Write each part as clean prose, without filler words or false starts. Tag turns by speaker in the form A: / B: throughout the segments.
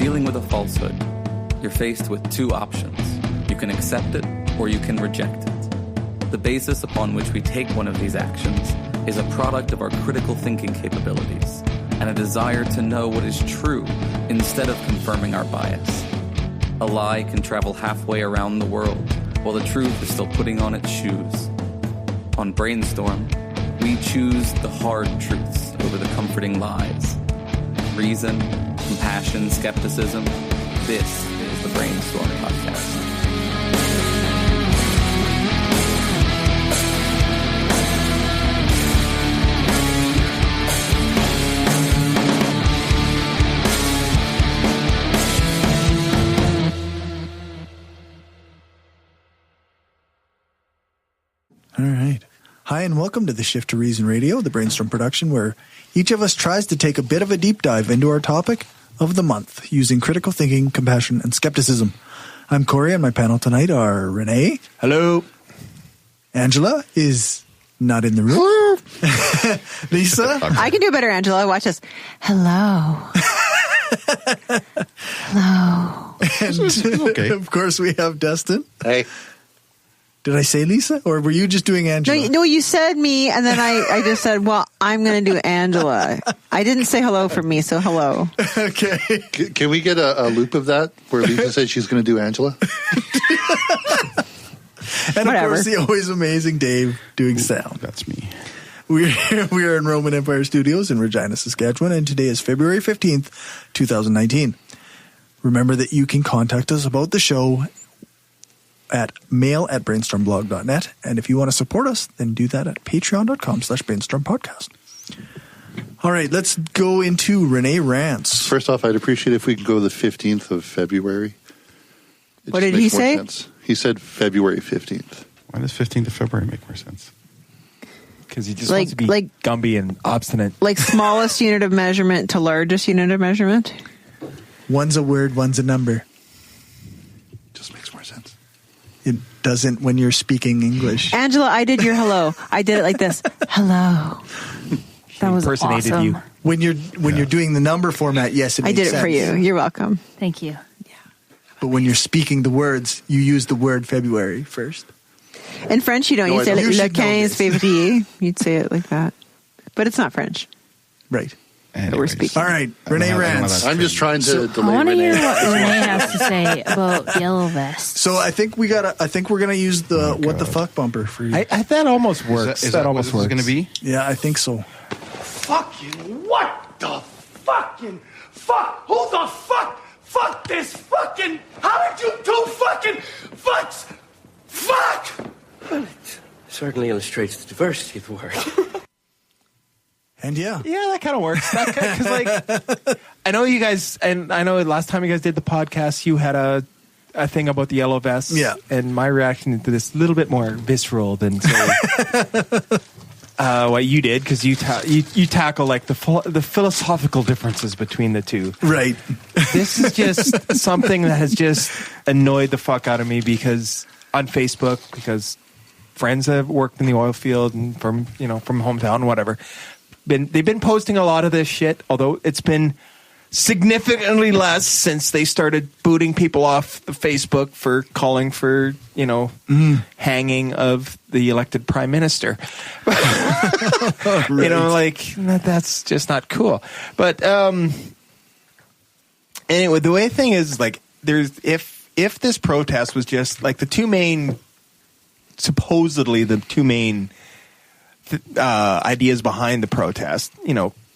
A: dealing with a falsehood, you're faced with two options. You can accept it or you can reject it. The basis upon which we take one of these actions is a product of our critical thinking capabilities and a desire to know what is true instead of confirming our bias. A lie can travel halfway around the world while the truth is still putting on its shoes. On Brainstorm, we choose the hard truths over the comforting lies. Reason, compassion, skepticism. This is the Brainstorm podcast.
B: All right. Hi, and welcome to the Shift to Reason Radio, the Brainstorm production, where each of us tries to take a bit of a deep dive into our topic of the month using critical thinking, compassion, and skepticism. I'm Cory, and my panel tonight are Rene.
C: Hello.
B: Angela is not in the room. Lisa.
D: I can do better, Angela. Watch this. Hello. Hello.
B: And
C: okay.
B: Of course, we have Dustin.
C: Hey.
B: Did I say Lisa, or were you just doing Angela?
D: No, you said me, and then I just said, well, I'm going to do Angela. I didn't say hello for me, so hello.
B: Okay.
C: Can we get a loop of that where Lisa said she's going to do Angela?
B: And
D: Whatever.
B: of course, the always amazing Dave doing sound.
E: That's me.
B: We are in Roman Empire Studios in Regina, Saskatchewan, and today is February 15th, 2019. Remember that you can contact us about the show at mail@brainstormblog.net, and if you want to support us, then do that at patreon.com/brainstormpodcast. All right, let's go into Rene Rants.
C: First off, I'd appreciate if we could go the 15th of February.
D: What did he say?
C: Sense. He said February 15th.
E: Why does 15th of February make more sense?
F: Because he just wants to be Gumby and obstinate.
D: Like smallest unit of measurement to largest unit of measurement?
B: One's a word, one's a number.
C: Just makes more sense.
B: It doesn't when you're speaking English.
D: Angela, I did your hello. I did it like this. Hello. That was
F: Impersonated
D: awesome.
F: you.
B: When you're doing the number format, yes, it
D: I
B: makes
D: did it
B: sense.
D: for you. You're welcome.
G: Thank you.
B: But when you're speaking the words, you use the word February first.
D: In French, you don't.
C: No,
D: You say
C: I don't.
D: le
B: You should know
D: 15
B: this.
D: février. You'd say it like that. But it's not French.
B: Right.
D: That we're speaking.
B: All right, Rene Rants.
C: I'm just trying to
G: I
C: delay
G: want to
C: Renee.
G: hear what Rene has to say about yellow vests.
B: So I think we're gonna use the what the fuck bumper for you.
F: I that almost works.
E: Is that
F: almost
E: what
F: works.
E: this is going to be?
B: Yeah, I think so.
H: Fucking what the fucking fuck? Who the fuck? Fuck this fucking. How did you do fucking fucks? Fuck!
I: Well, it certainly illustrates the diversity of the word.
B: And yeah,
F: Yeah, that kind of works. Because like, I know you guys, and I know last time you guys did the podcast, you had a thing about the yellow vests.
B: Yeah.
F: And my reaction to this a little bit more visceral than say, what you did, because you tackle like the philosophical differences between the two.
B: right.
F: This is just something that has just annoyed the fuck out of me because on Facebook, because friends have worked in the oil field and from hometown and whatever. They've been posting a lot of this shit, although it's been significantly less since they started booting people off the Facebook for calling for, hanging of the elected prime minister.
B: Right.
F: That's just not cool. But anyway, the way thing is, like, there's if this protest was just like supposedly the two main ideas behind the protest,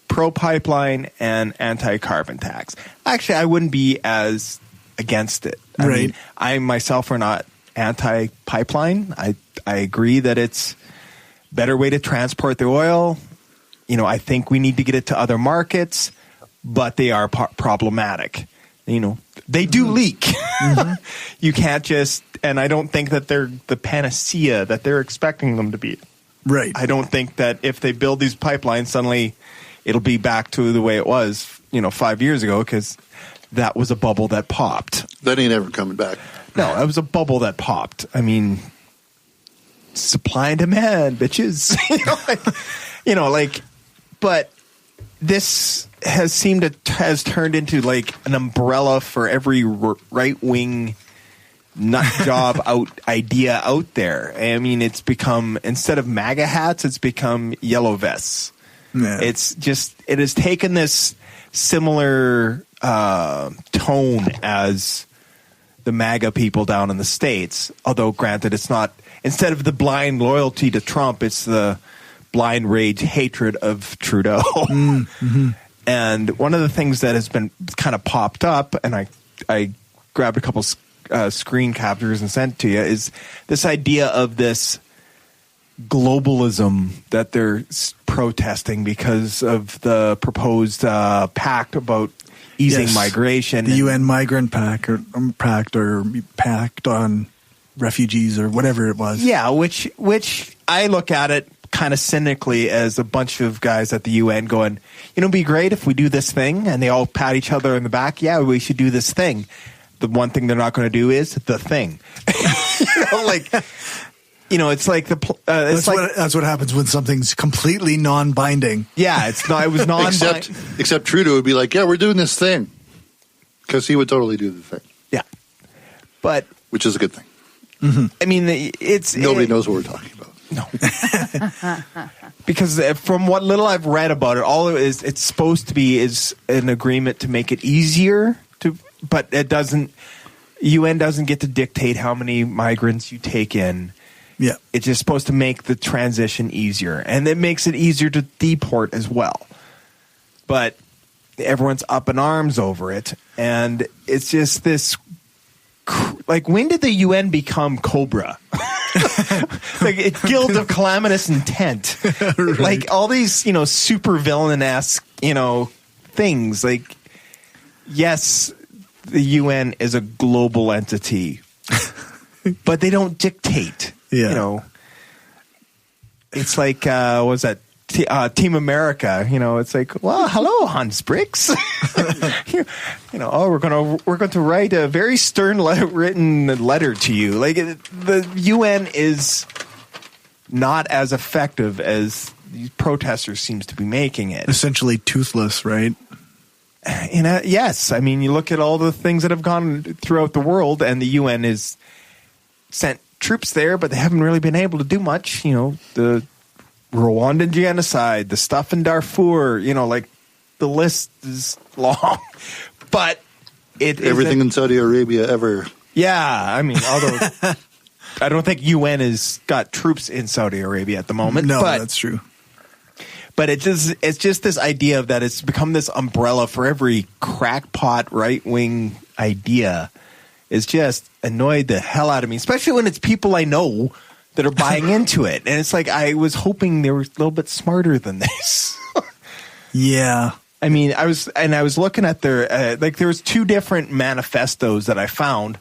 F: pro-pipeline and anti-carbon tax. Actually, I wouldn't be as against it. I mean, I myself are not anti-pipeline. I agree that it's a better way to transport the oil. I think we need to get it to other markets, but they are problematic. They do leak. Mm-hmm. You can't just, and I don't think that they're the panacea that they're expecting them to be.
B: Right.
F: I don't think that if they build these pipelines, suddenly it'll be back to the way it was, 5 years ago, because that was a bubble that popped.
C: That ain't ever coming back.
F: No, that was a bubble that popped. I mean, supply and demand, bitches. But this, has turned into like an umbrella for every right wing nut job idea out there. I mean, it's become, instead of MAGA hats, it's become yellow vests.
B: Yeah.
F: It has taken this similar tone as the MAGA people down in the States. Although, granted, it's not, instead of the blind loyalty to Trump, it's the blind rage hatred of Trudeau. Mm-hmm. And one of the things that has been kind of popped up, and I grabbed a couple screen captures and sent to you, is this idea of this globalism that they're protesting because of the proposed pact about easing migration.
B: The UN Migrant Pact or Pact on Refugees or whatever it was.
F: Yeah, which I look at it kind of cynically as a bunch of guys at the UN going, it'd be great if we do this thing, and they all pat each other in the back. Yeah, we should do this thing. The one thing they're not going to do is the thing. It's like
B: that's what happens when something's completely non-binding.
F: Yeah, it's not. It was non-binding.
C: Except Trudeau would be like, "Yeah, we're doing this thing," because he would totally do the thing.
F: Yeah, but
C: which is a good thing.
F: Mm-hmm. I mean,
C: nobody knows what we're talking about.
F: No, because from what little I've read about it, all it is, it's supposed to be is an agreement to make it easier to, but it doesn't. UN doesn't get to dictate how many migrants you take in.
B: Yeah,
F: it's just supposed to make the transition easier, and it makes it easier to deport as well. But everyone's up in arms over it, and it's just this. Like, when did the UN become Cobra? Like, it's Guild of Calamitous Intent. Right. Like, all these, super villain-esque, things. Like, yes, the UN is a global entity, but they don't dictate.
B: Yeah.
F: It's like, what was that? Team America, it's like, well, hello, Hans Bricks. We're going to write a very stern written letter to you. Like, the UN is not as effective as these protesters seems to be making it.
B: Essentially toothless, right?
F: Yes. I mean, you look at all the things that have gone throughout the world, and the UN has sent troops there, but they haven't really been able to do much. The Rwandan genocide, the stuff in Darfur, the list is long. But
C: everything in Saudi Arabia ever.
F: Yeah, I mean, although I don't think UN has got troops in Saudi Arabia at the moment.
B: No, that's true.
F: But it's just this idea of that it's become this umbrella for every crackpot right-wing idea. It's just annoyed the hell out of me, especially when it's people I know that are buying into it. And it's like, I was hoping they were a little bit smarter than this.
B: Yeah.
F: I mean, I was looking at their, there was two different manifestos that I found,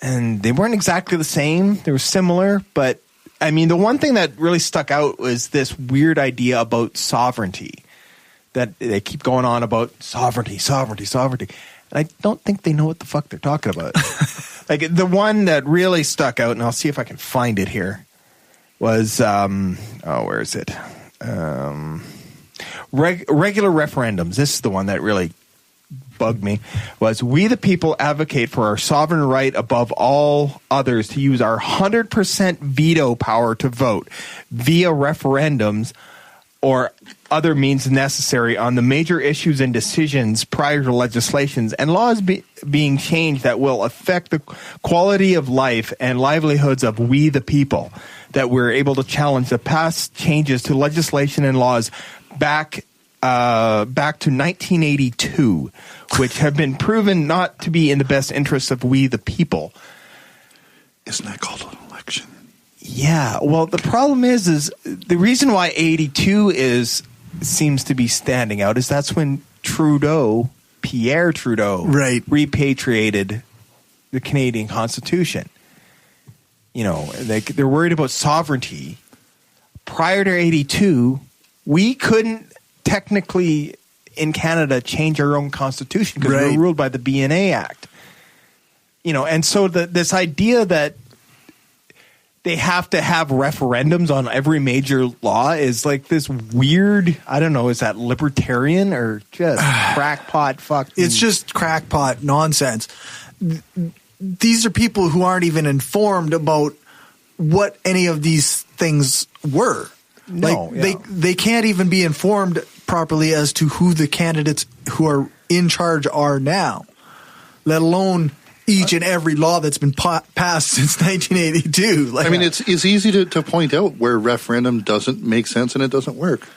F: and they weren't exactly the same. They were similar, but I mean, the one thing that really stuck out was this weird idea about sovereignty, that they keep going on about sovereignty. And I don't think they know what the fuck they're talking about. Like, the one that really stuck out, and I'll see if I can find it here, was, where is it? Regular referendums. This is the one that really bugged me, was we the people advocate for our sovereign right above all others to use our 100% veto power to vote via referendums or other means necessary on the major issues and decisions prior to legislations and laws being changed that will affect the quality of life and livelihoods of we the people, that we're able to challenge the past changes to legislation and laws back to 1982, which have been proven not to be in the best interests of we the people.
C: Isn't that called an election?
F: Yeah, well, the problem is the reason why 82 seems to be standing out is that's when Pierre Trudeau, repatriated the Canadian Constitution. They're worried about sovereignty. Prior to 82, we couldn't technically in Canada change our own constitution because we were ruled by the BNA Act. And so this idea that they have to have referendums on every major law is like this weird, I don't know, is that libertarian or just crackpot fuck?
B: It's just crackpot nonsense. These are people who aren't even informed about what any of these things were.
F: No,
B: they can't even be informed properly as to who the candidates who are in charge are now, let alone each and every law that's been passed since 1982. Like,
C: I mean, it's easy to point out where referendum doesn't make sense and it doesn't work.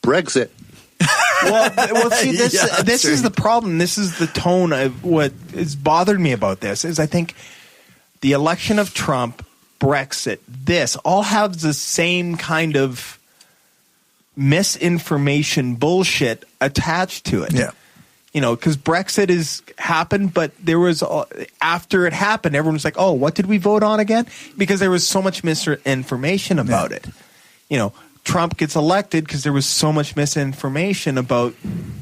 C: Brexit.
F: Well, see, this is the problem. This is the tone of what has bothered me about this. Is I think the election of Trump, Brexit, this all have the same kind of misinformation bullshit attached to it.
B: Yeah.
F: You know, because Brexit has happened, but there was, after it happened, everyone was like, oh, what did we vote on again? Because there was so much misinformation about it. You know, Trump gets elected because there was so much misinformation about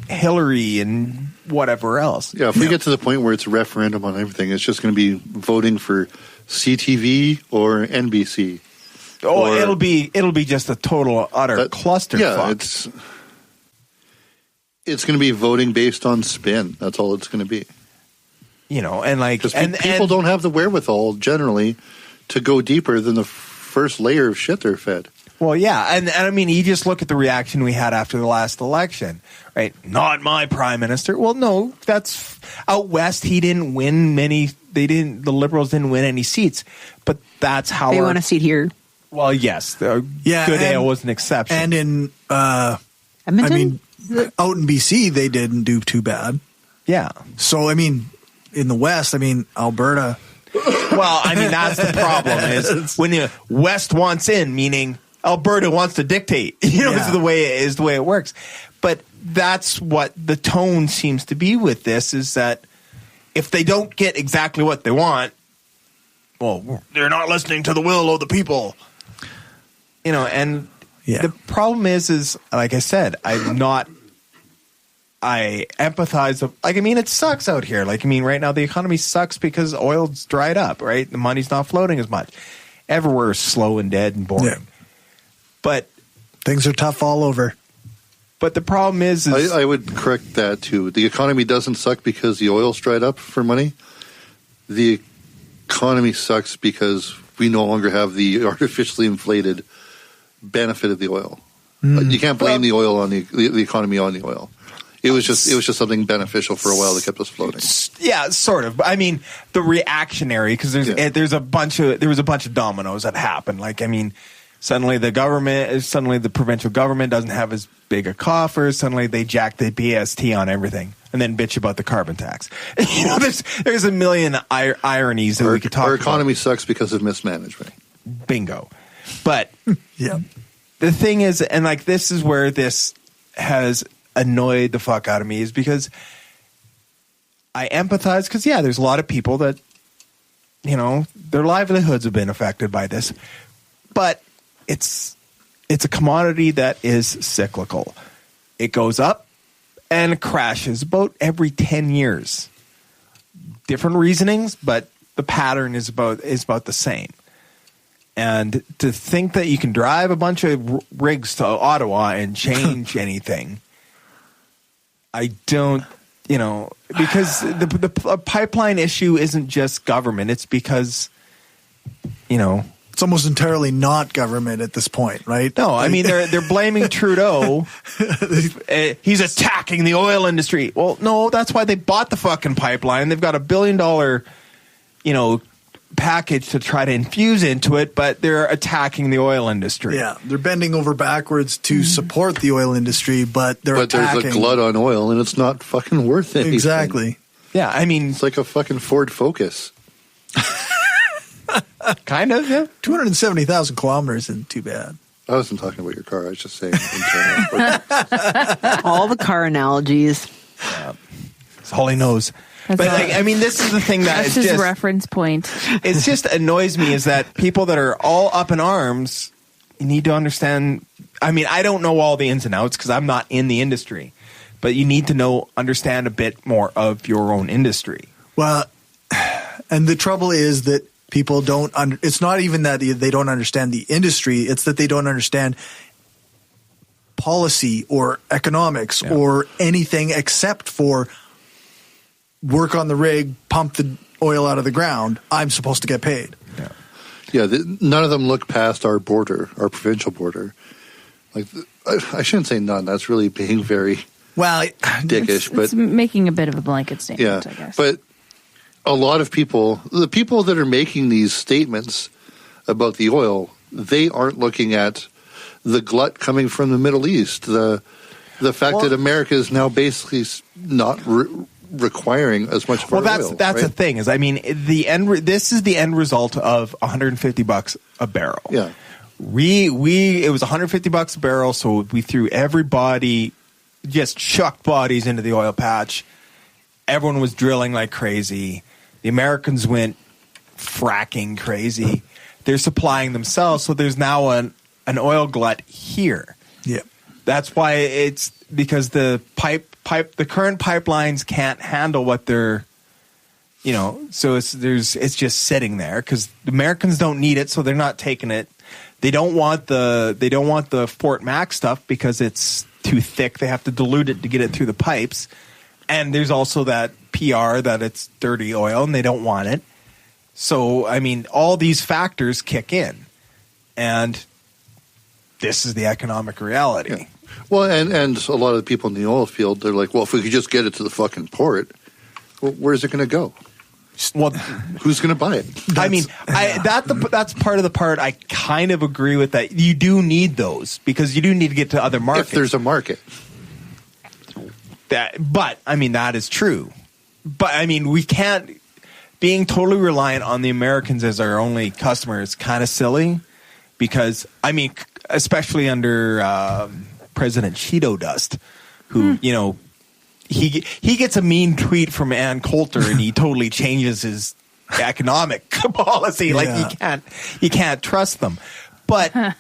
F: Hillary and whatever else.
C: Yeah, if we get to the point where it's a referendum on everything, it's just going to be voting for CTV or NBC.
F: Oh, it'll be just a total utter clusterfuck.
C: Yeah, it's going to be voting based on spin. That's all it's going to be.
F: You know, and like,
C: because people don't have the wherewithal generally to go deeper than the first layer of shit they're fed.
F: Well, yeah, and I mean, you just look at the reaction we had after the last election, right? Not my prime minister. Well, no, that's out west. He didn't win many. The Liberals didn't win any seats, but that's how
D: they want a seat here.
F: Well, yes, Goodale was an exception,
B: and in
D: Edmonton?
B: I mean, out in BC, they didn't do too bad.
F: Yeah.
B: So I mean, in the West, I mean, Alberta.
F: Well, I mean, that's the problem is when the West wants in, meaning Alberta wants to dictate. You know, is the way it works. But that's what the tone seems to be with this, is that if they don't get exactly what they want, well, they're not listening to the will of the people. You know, and the problem is like I said, I empathize. Like, I mean, it sucks out here. Like, I mean, right now the economy sucks because oil's dried up, right? The money's not floating as much. Everywhere is slow and dead and boring. Yeah. But
B: things are tough all over.
F: But the problem is
C: I would correct that too. The economy doesn't suck because the oil's dried up for money. The economy sucks because we no longer have the artificially inflated benefit of the oil. You can't blame the oil on the economy on the oil. It was just something beneficial for a while that kept us floating.
F: Yeah, sort of. I mean, the reactionary, because there was a bunch of dominoes that happened. Like, I mean, suddenly the provincial government doesn't have as big a coffer. Suddenly they jack the BST on everything, and then bitch about the carbon tax. You know, there's a million ironies that we could talk about.
C: Our economy sucks because of mismanagement.
F: Bingo. But the thing is, and like this is where this has annoyed the fuck out of me, is because I empathize, because there's a lot of people that, you know, their livelihoods have been affected by this, but it's a commodity that is cyclical. It goes up and crashes about every 10 years. Different reasonings, but the pattern is about the same. And to think that you can drive a bunch of rigs to Ottawa and change anything, I don't, you know, because the pipeline issue isn't just government. It's because, you know,
B: it's almost entirely not government at this point, right?
F: No, I mean, they're blaming Trudeau. He's attacking the oil industry. Well, no, that's why they bought the fucking pipeline. They've got $1 billion, you know, package to try to infuse into it, but they're attacking the oil industry.
B: Yeah, they're bending over backwards to support the oil industry, but attacking.
C: There's a glut on oil, and it's not fucking worth anything.
B: Exactly.
F: Yeah, I mean,
C: it's like a fucking Ford Focus.
F: Kind of, yeah.
B: 270,000 kilometers isn't too bad.
C: I wasn't talking about your car. I was just saying.
D: All the car analogies.
F: Yeah. That's all he knows. But like, I mean, this is the thing
G: that's his reference point.
F: It just annoys me is that people that are all up in arms, you need to understand. I mean, I don't know all the ins and outs because I'm not in the industry, but you need to understand a bit more of your own industry.
B: Well, and the trouble is that People don't. It's not even that they don't understand the industry. It's that they don't understand policy or economics or anything except for work on the rig, pump the oil out of the ground. I'm supposed to get paid.
C: Yeah, none of them look past our border, our provincial border. Like, I shouldn't say none. That's really being very dickish.
G: It's making a bit of a blanket statement, I guess.
C: But a lot of people, the people that are making these statements about the oil, they aren't looking at the glut coming from the Middle East. The fact that America is now basically not requiring as much for oil.
F: That's the thing is, I mean, this is the end result of $150 a barrel.
C: Yeah.
F: It was $150 a barrel, so we threw everybody, just chucked bodies into the oil patch. Everyone was drilling like crazy. The Americans went fracking crazy. They're supplying themselves, so there's now an oil glut here.
B: Yeah.
F: That's why it's because the current pipelines can't handle what they're, so it's just sitting there because the Americans don't need it, so they're not taking it. They don't want the Fort Mac stuff because it's too thick. They have to dilute it to get it through the pipes. And there's also that PR that it's dirty oil and they don't want it. So, I mean, all these factors kick in. And this is the economic reality.
C: Yeah. Well, and a lot of the people in the oil field, they're like, well, if we could just get it to the fucking port, well, where's it going to go?
F: Well,
C: who's going to buy it?
F: That's part of the part I kind of agree with that. You do need those because you do need to get to other markets.
C: If there's a market.
F: But I mean, that is true. But I mean, we can't, being totally reliant on the Americans as our only customer is kind of silly because, I mean, especially under President Cheeto Dust, who, he gets a mean tweet from Ann Coulter and he totally changes his economic policy. Like you can't trust them. But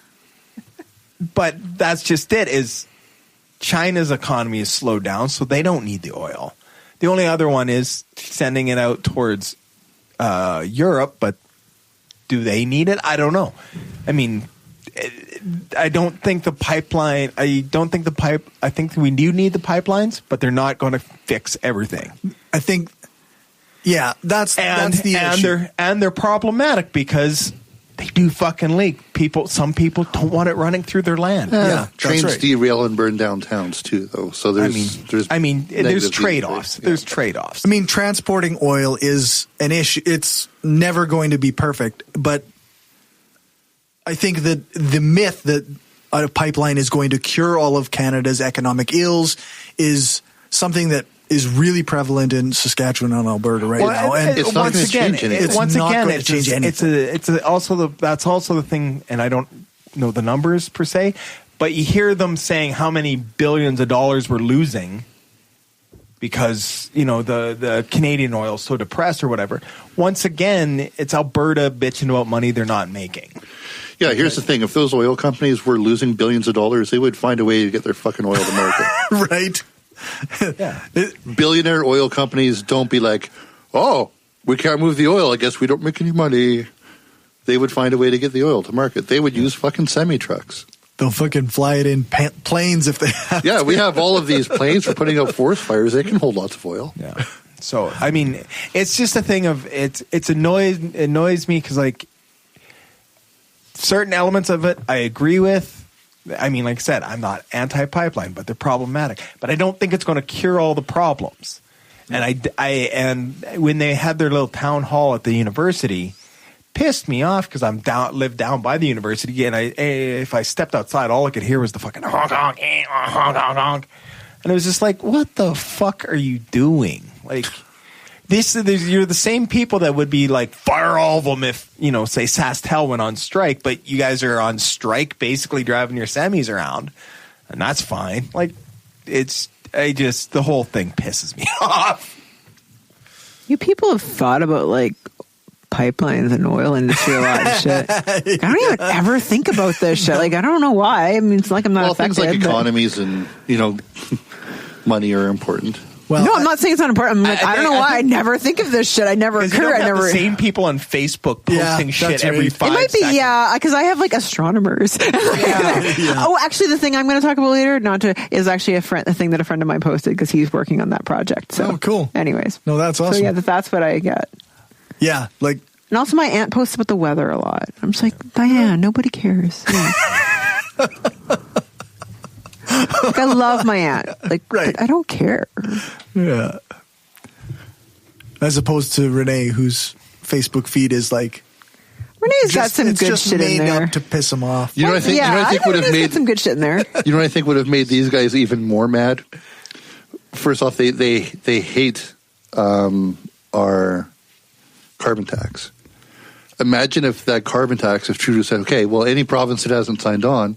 F: that's just it is China's economy is slowed down, so they don't need the oil. The only other one is sending it out towards Europe, but do they need it? I don't know. I mean, I don't think the pipeline. I think we do need the pipelines, but they're not going to fix everything.
B: I think, that's the issue.
F: They're problematic because they do fucking leak. Some people don't want it running through their land.
C: Trains derail and burn down towns too, though. So there's
F: trade-offs. There's trade-offs.
B: I mean, transporting oil is an issue. It's never going to be perfect, but I think that the myth that a pipeline is going to cure all of Canada's economic ills is something that is really prevalent in Saskatchewan and Alberta now. And
C: it's not going to change anything.
F: That's also the thing, and I don't know the numbers per se, but you hear them saying how many billions of dollars we're losing because, the Canadian oil is so depressed or whatever. Once again, it's Alberta bitching about money they're not making.
C: Yeah, here's the thing. If those oil companies were losing billions of dollars, they would find a way to get their fucking oil to market.
B: Right.
C: Yeah. Billionaire oil companies don't be like, oh, we can't move the oil. I guess we don't make any money. They would find a way to get the oil to market. They would use fucking semi-trucks.
B: They'll fucking fly it in planes if they have to.
C: We have all of these planes for putting out forest fires. They can hold lots of oil.
F: Yeah. So, I mean, it's just a thing of, it annoys me because, like, certain elements of it I agree with. I mean, like I said, I'm not anti-pipeline, but they're problematic. But I don't think it's going to cure all the problems. And and when they had their little town hall at the university, pissed me off because live down by the university, and if I stepped outside, all I could hear was the fucking honk honk honk honk honk, and it was just like, what the fuck are you doing? Like, you're the same people that would be like, fire all of them if, say SaskTel went on strike, but you guys are on strike basically driving your semis around, and that's fine. Like, the whole thing pisses me off.
D: You people have thought about, like, pipelines and oil industry a lot of shit. I don't even ever think about this shit. Like, I don't know why. I mean, it's like I'm not affected.
C: Things like economies and, money are important.
B: Well,
D: no, I'm not saying it's not important. I'm like, I don't know why I never think of this shit. I never occur.
F: You don't
D: I
F: have
D: never.
F: the same people on Facebook posting shit every 5
D: It might be,
F: seconds.
D: because I have like astronomers. Oh, actually, the thing I'm going to talk about later, is actually a thing that a friend of mine posted because he's working on that project. So,
B: cool.
D: Anyways,
B: no, that's awesome.
D: So yeah, that's what I get.
B: Yeah, like.
D: And also, my aunt posts about the weather a lot. I'm just like, Diane, nobody cares. Like, I love my aunt. Like, but I don't care.
B: Yeah. As opposed to Rene, whose Facebook feed is like.
D: Renee's got some good shit in there
B: up to piss him off.
C: You know what I think would have made
D: some good shit in there.
C: You know what I think would have made these guys even more mad? First off, they hate our carbon tax. Imagine if that carbon tax, if Trudeau said, okay, well, any province that hasn't signed on,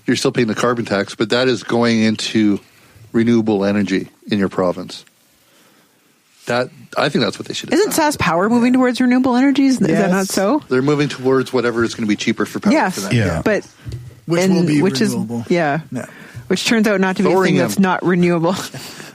C: you're still paying the carbon tax, but that is going into renewable energy in your province. I think that's what they should have
D: Isn't SAS Power moving towards renewable energies? Is that not so?
C: They're moving towards whatever is going to be cheaper for power for them.
B: Yeah.
D: But
B: which will be
D: which
B: renewable.
D: Which turns out not to be a thing that's not renewable.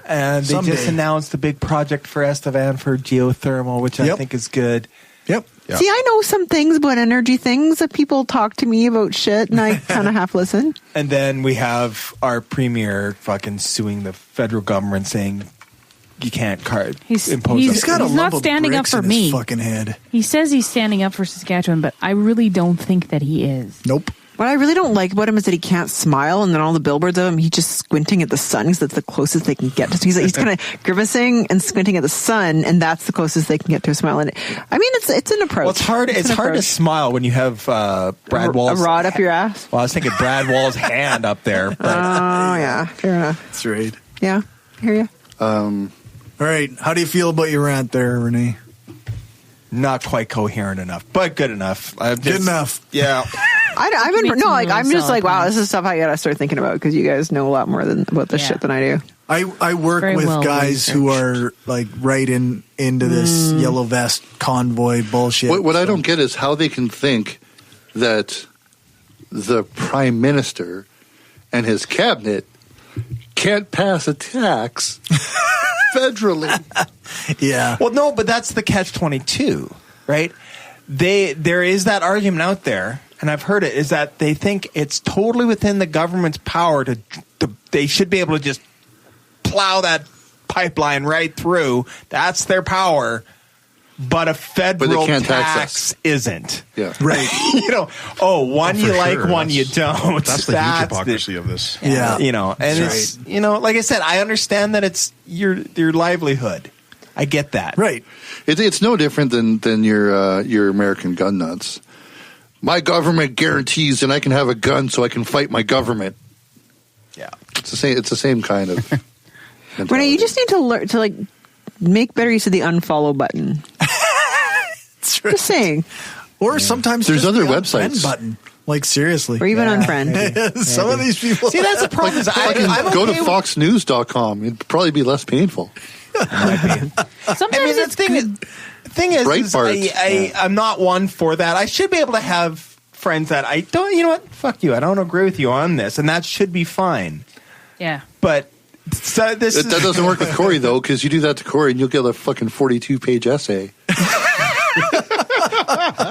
F: And they just announced a big project for Estevan for geothermal, which I think is good.
B: Yep.
D: See, I know some things about energy things that people talk to me about shit, and I kind of half listen.
F: And then we have our premier fucking suing the federal government, saying you can't impose.
G: He's not standing up for me.
B: Fucking head.
G: He says he's standing up for Saskatchewan, but I really don't think that he is.
B: Nope.
D: What I really don't like about him is that he can't smile, and then all the billboards of him, he's just squinting at the sun because that's the closest they can get to. He's kind of grimacing and squinting at the sun, and that's the closest they can get to a smile. And I mean, it's an approach.
F: Well, it's hard. It's hard to smile when you have Brad Wall's
D: a rod up your ass.
F: Well, I was thinking Brad Wall's hand up there. But.
D: Oh yeah, fair enough.
B: That's right.
D: Yeah, I hear you.
B: All right, how do you feel about your rant there, Rene?
F: Not quite coherent enough, but good enough.
B: Good enough.
F: Yeah.
D: I'm just like, wow, this is stuff I gotta start thinking about because you guys know a lot more about this shit than I do.
B: I work with guys who are like right into this yellow vest convoy bullshit.
C: What I don't get is how they can think that the prime minister and his cabinet can't pass a tax federally.
B: Yeah.
F: Well, no, but that's the catch-22, right? There is that argument out there, and I've heard it, is that they think it's totally within the government's power to they should be able to just plow that pipeline right through. That's their power. But a federal tax isn't.
C: Yeah.
B: Right.
F: One you like, one you don't.
E: That's the huge hypocrisy of this.
B: Yeah.
F: And it's, like I said, I understand that it's your livelihood. I get that.
B: Right.
C: It's no different than your American gun nuts. My government guarantees and I can have a gun so I can fight my government.
F: Yeah.
C: It's the same kind of
D: Rene, you just need to learn to like make better use of the unfollow button.
B: That's right.
D: Just saying.
B: Or sometimes
C: there's
B: just
C: other
B: the
C: websites
B: unfriend button. Like seriously.
D: Or even unfriend.
B: Some of these people.
F: See, that's the problem. Is I'm
C: go
F: okay
C: to foxnews.com. It'd probably be less painful.
G: Sometimes it's good.
F: The thing is I'm not one for that. I should be able to have friends that I don't, you know what? Fuck you. I don't agree with you on this. And that should be fine.
G: Yeah.
F: But so that
C: doesn't work with Cory, though, because you do that to Cory and you'll get a fucking 42-page essay.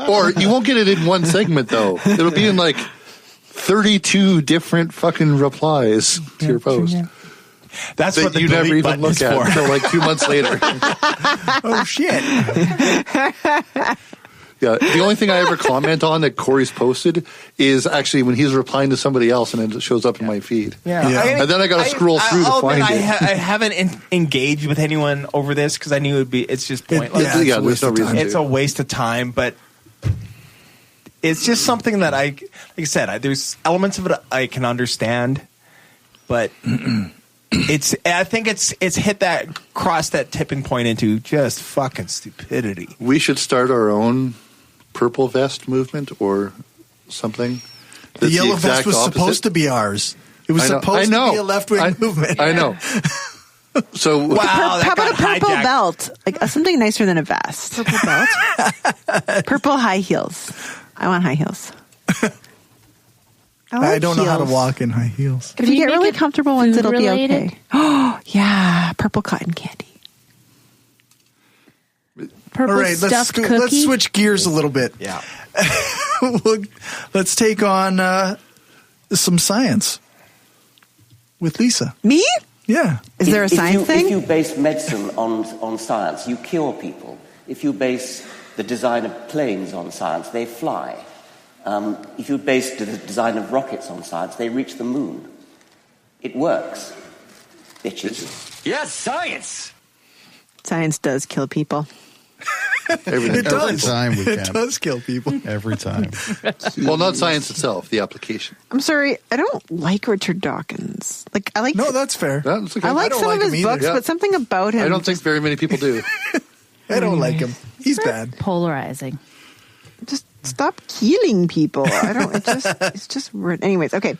C: Or you won't get it in one segment, though. It'll be in like 32 different fucking replies to your post.
F: Yeah. That's what the
C: you never even look at
F: for.
C: until like 2 months later.
B: Oh, shit.
C: Yeah, the only thing I ever comment on that Cory's posted is actually when he's replying to somebody else and it shows up in my feed.
F: Yeah.
C: And then I got to scroll through to find it.
F: I haven't engaged with anyone over this because I knew it's just pointless.
C: There's no reason.
F: It's a waste of time, but it's just something that like I said, there's elements of it I can understand, but I think it's crossed that tipping point into just fucking stupidity.
C: We should start our own purple vest movement or something.
B: The yellow vest was supposed to be ours. It was supposed to be a left-wing movement.
C: I know. So
D: wow, how about a purple belt? Like something nicer than a vest. Purple belt. Purple high heels. I want high heels.
B: I don't know how to
G: heels.
B: walk in high heels.
D: If you get
G: make
D: really
G: it
D: comfortable ones, it'll be
G: food-related?
D: okay. Oh, yeah. Purple cotton candy.
G: Purple
B: All right,
G: stuffed cookie.
B: let's switch gears a little bit.
F: Yeah.
B: Let's take on some science with Lisa.
D: Me?
B: Yeah.
D: Is there a science thing?
J: If you base medicine on science, you cure people. If you base the design of planes on science, they fly. If you base the design of rockets on science, they reach the moon. It works. Bitches.
H: Yes, science!
D: Science does kill people.
B: It does.
E: Every time we
B: It
E: can.
B: does kill people.
E: Every time.
C: Well, not science itself, the application.
D: I'm sorry, I don't like Richard Dawkins. Like, I like.
B: No, that's fair.
C: That's okay.
D: I like
B: don't
D: some
B: like
D: of his
B: him either.
D: books,
C: Yeah.
D: but something about him.
C: I don't think very many people do.
B: I don't like him. He's bad.
G: Polarizing.
D: Just stop killing people. I don't. It's just weird. Anyways, okay.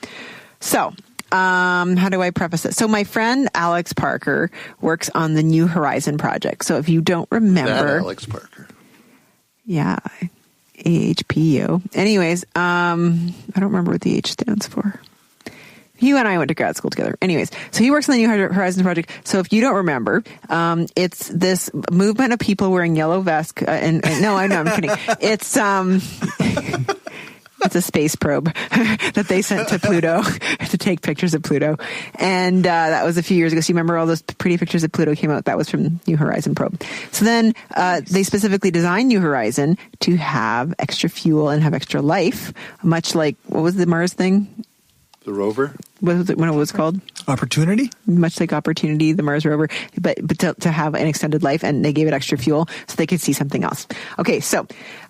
D: So, how do I preface it? So, my friend Alex Parker works on the New Horizon project. So, if you don't remember,
C: That Alex Parker.
D: yeah, AHPO. Anyways, I don't remember what the H stands for. You and I went to grad school together. Anyways, so he works on the New Horizons Project. So if you don't remember, it's this movement of people wearing yellow vests. And no, I'm kidding. It's it's a space probe that they sent to Pluto to take pictures of Pluto. And that was a few years ago. So you remember all those pretty pictures of Pluto came out? That was from New Horizon probe. So then they specifically designed New Horizon to have extra fuel and have extra life, much like, what was the Mars thing?
C: The rover?
D: What was it when it was called?
B: Opportunity?
D: Much like Opportunity, the Mars rover, but to have an extended life, and they gave it extra fuel so they could see something else. Okay, so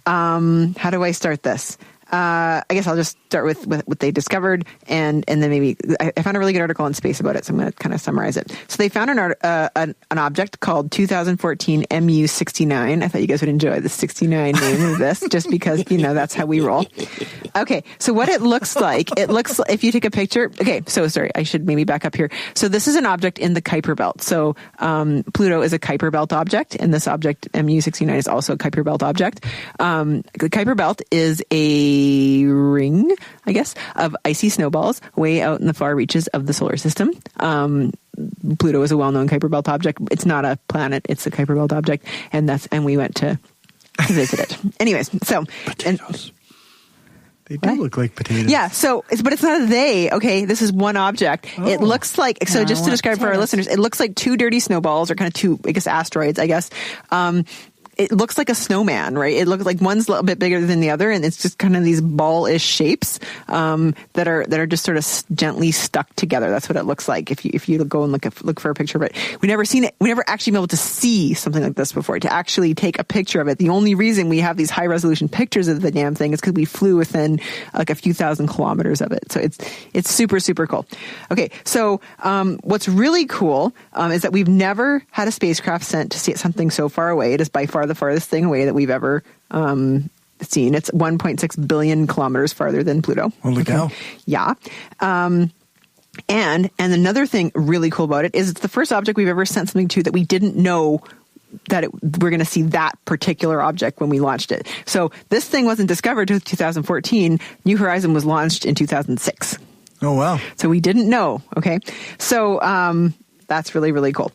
D: how do I start this? I guess I'll just start with what they discovered, and then maybe I found a really good article on space about it, so I'm going to kind of summarize it. So they found an object called 2014 MU69. I thought you guys would enjoy the 69 name of this, just because that's how we roll. Okay, so what it looks like, if you take a picture. Okay, so sorry, I should maybe back up here. So this is an object in the Kuiper belt. So Pluto is a Kuiper belt object, and this object MU69 is also a Kuiper belt object. The Kuiper belt is a ring, I guess, of icy snowballs way out in the far reaches of the solar system. Pluto is a well-known Kuiper belt object. It's not a planet; it's a Kuiper belt object, and we went to visit it. Anyways, so
C: Potatoes.
B: They do look like potatoes.
D: yeah, but it's not a they. Okay, this is one object. It looks like, so just to describe for our listeners, it looks like two dirty snowballs, or kind of two, I guess, asteroids, I guess. It looks like a snowman, right? It looks like one's a little bit bigger than the other, and it's just kind of these ball-ish shapes that are just sort of gently stuck together. That's what it looks like if you go and look for a picture of it. We never actually been able to see something like this before, to actually take a picture of it. The only reason we have these high-resolution pictures of the damn thing is because we flew within like a few thousand kilometers of it. So it's super, super cool. Okay, so what's really cool is that we've never had a spacecraft sent to see something so far away. It is by far the farthest thing away that we've ever seen. It's 1.6 billion kilometers farther than Pluto.
B: Holy cow.
D: Yeah. And another thing really cool about it is it's the first object we've ever sent something to that we didn't know that we're going to see that particular object when we launched it. So this thing wasn't discovered until 2014. New Horizon was launched in 2006.
B: Oh, wow.
D: So we didn't know. Okay. So that's really, really cool.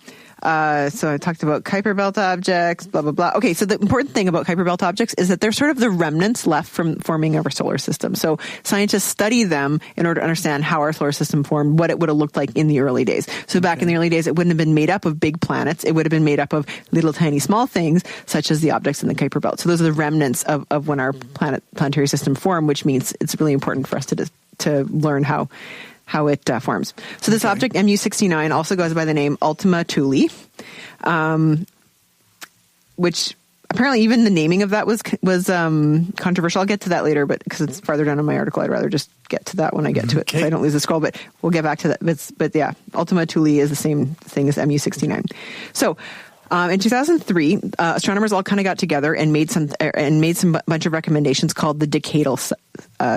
D: So I talked about Kuiper belt objects, blah, blah, blah. Okay, so the important thing about Kuiper belt objects is that they're sort of the remnants left from forming our solar system. So scientists study them in order to understand how our solar system formed, what it would have looked like in the early days. So back in the early days, it wouldn't have been made up of big planets. It would have been made up of little tiny small things, such as the objects in the Kuiper belt. So those are the remnants of when our planetary system formed, which means it's really important for us to learn how it forms. So this object, MU69, also goes by the name Ultima Thule, which apparently even the naming of that was controversial. I'll get to that later, but because it's farther down in my article, I'd rather just get to that when I get to it, so I don't lose the scroll. But we'll get back to that. But yeah, Ultima Thule is the same thing as MU69. So in 2003, astronomers all kind of got together and made some bunch of recommendations called the decadal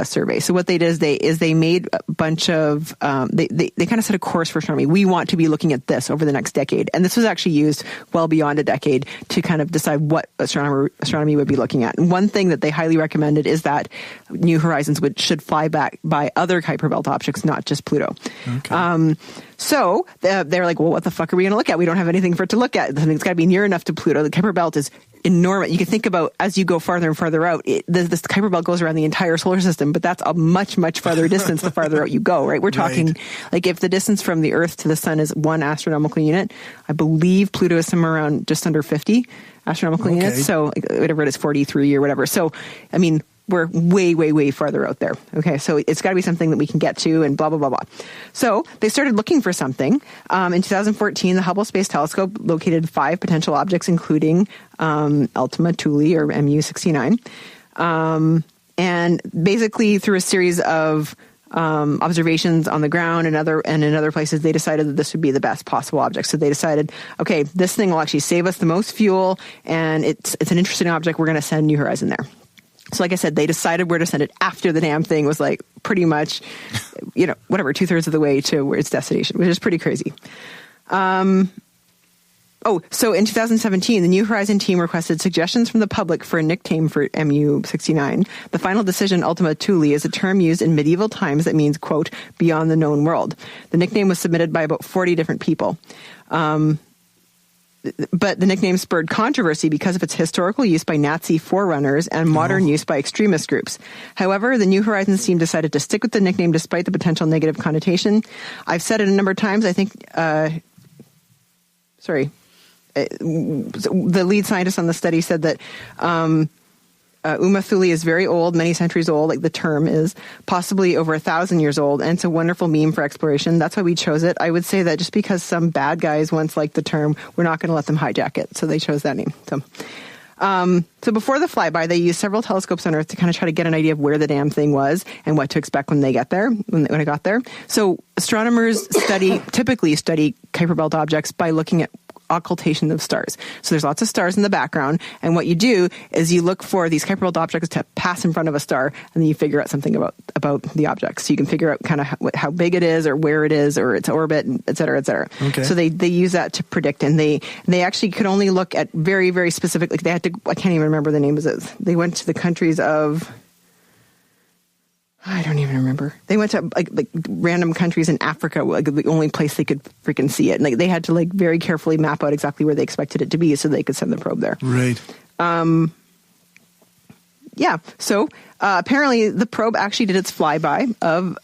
D: survey. So what they did is they made a bunch of they kind of set a course for astronomy. We want to be looking at this over the next decade, and this was actually used well beyond a decade to kind of decide what astronomy would be looking at. And one thing that they highly recommended is that New Horizons should fly back by other Kuiper Belt objects, not just Pluto. Okay. So they're like, well, what the fuck are we going to look at? We don't have anything for it to look at. Something's got to be near enough to Pluto. The Kuiper Belt is enormous. You can think about as you go farther and farther out, this Kuiper Belt goes around the entire solar system, but that's a much, much farther distance the farther out you go, right? We're talking like if the distance from the Earth to the Sun is 1 astronomical unit, I believe Pluto is somewhere around just under 50 astronomical units. So whatever it is, 43 or whatever. So, I mean, we're way, way, way farther out there. Okay, so it's got to be something that we can get to and blah, blah, blah, blah. So they started looking for something. In 2014, the Hubble Space Telescope located 5 potential objects, including Ultima Thule or MU-69. And basically through a series of observations on the ground and in other places, they decided that this would be the best possible object. So they decided, okay, this thing will actually save us the most fuel, and it's an interesting object. We're going to send New Horizon there. So like I said, they decided where to send it after the damn thing was like pretty much, 2/3 of the way to its destination, which is pretty crazy. So in 2017, the New Horizon team requested suggestions from the public for a nickname for MU-69. The final decision, Ultima Thule, is a term used in medieval times that means, quote, beyond the known world. The nickname was submitted by about 40 different people. But the nickname spurred controversy because of its historical use by Nazi forerunners and modern use by extremist groups. However, the New Horizons team decided to stick with the nickname despite the potential negative connotation. I've said it a number of times. I think, the lead scientist on the study said that Ultima Thule is very old, many centuries old, like the term is, possibly over 1,000 years old, and it's a wonderful meme for exploration. That's why we chose it. I would say that just because some bad guys once liked the term, we're not going to let them hijack it. So they chose that name. So before the flyby, they used several telescopes on Earth to kind of try to get an idea of where the damn thing was and what to expect when it got there. So astronomers typically study Kuiper Belt objects by looking at occultation of stars. So there's lots of stars in the background, and what you do is you look for these Kuiper Belt objects to pass in front of a star, and then you figure out something about the object. So you can figure out kind of how big it is, or where it is, or its orbit, et cetera, et cetera. Okay. So they use that to predict, and they actually could only look at very, very specific, like they had to, I can't even remember the names of it. They went to the countries of, I don't even remember. They went to like random countries in Africa, like the only place they could freaking see it. And like they had to like very carefully map out exactly where they expected it to be so they could send the probe there.
B: Right.
D: So apparently the probe actually did its flyby of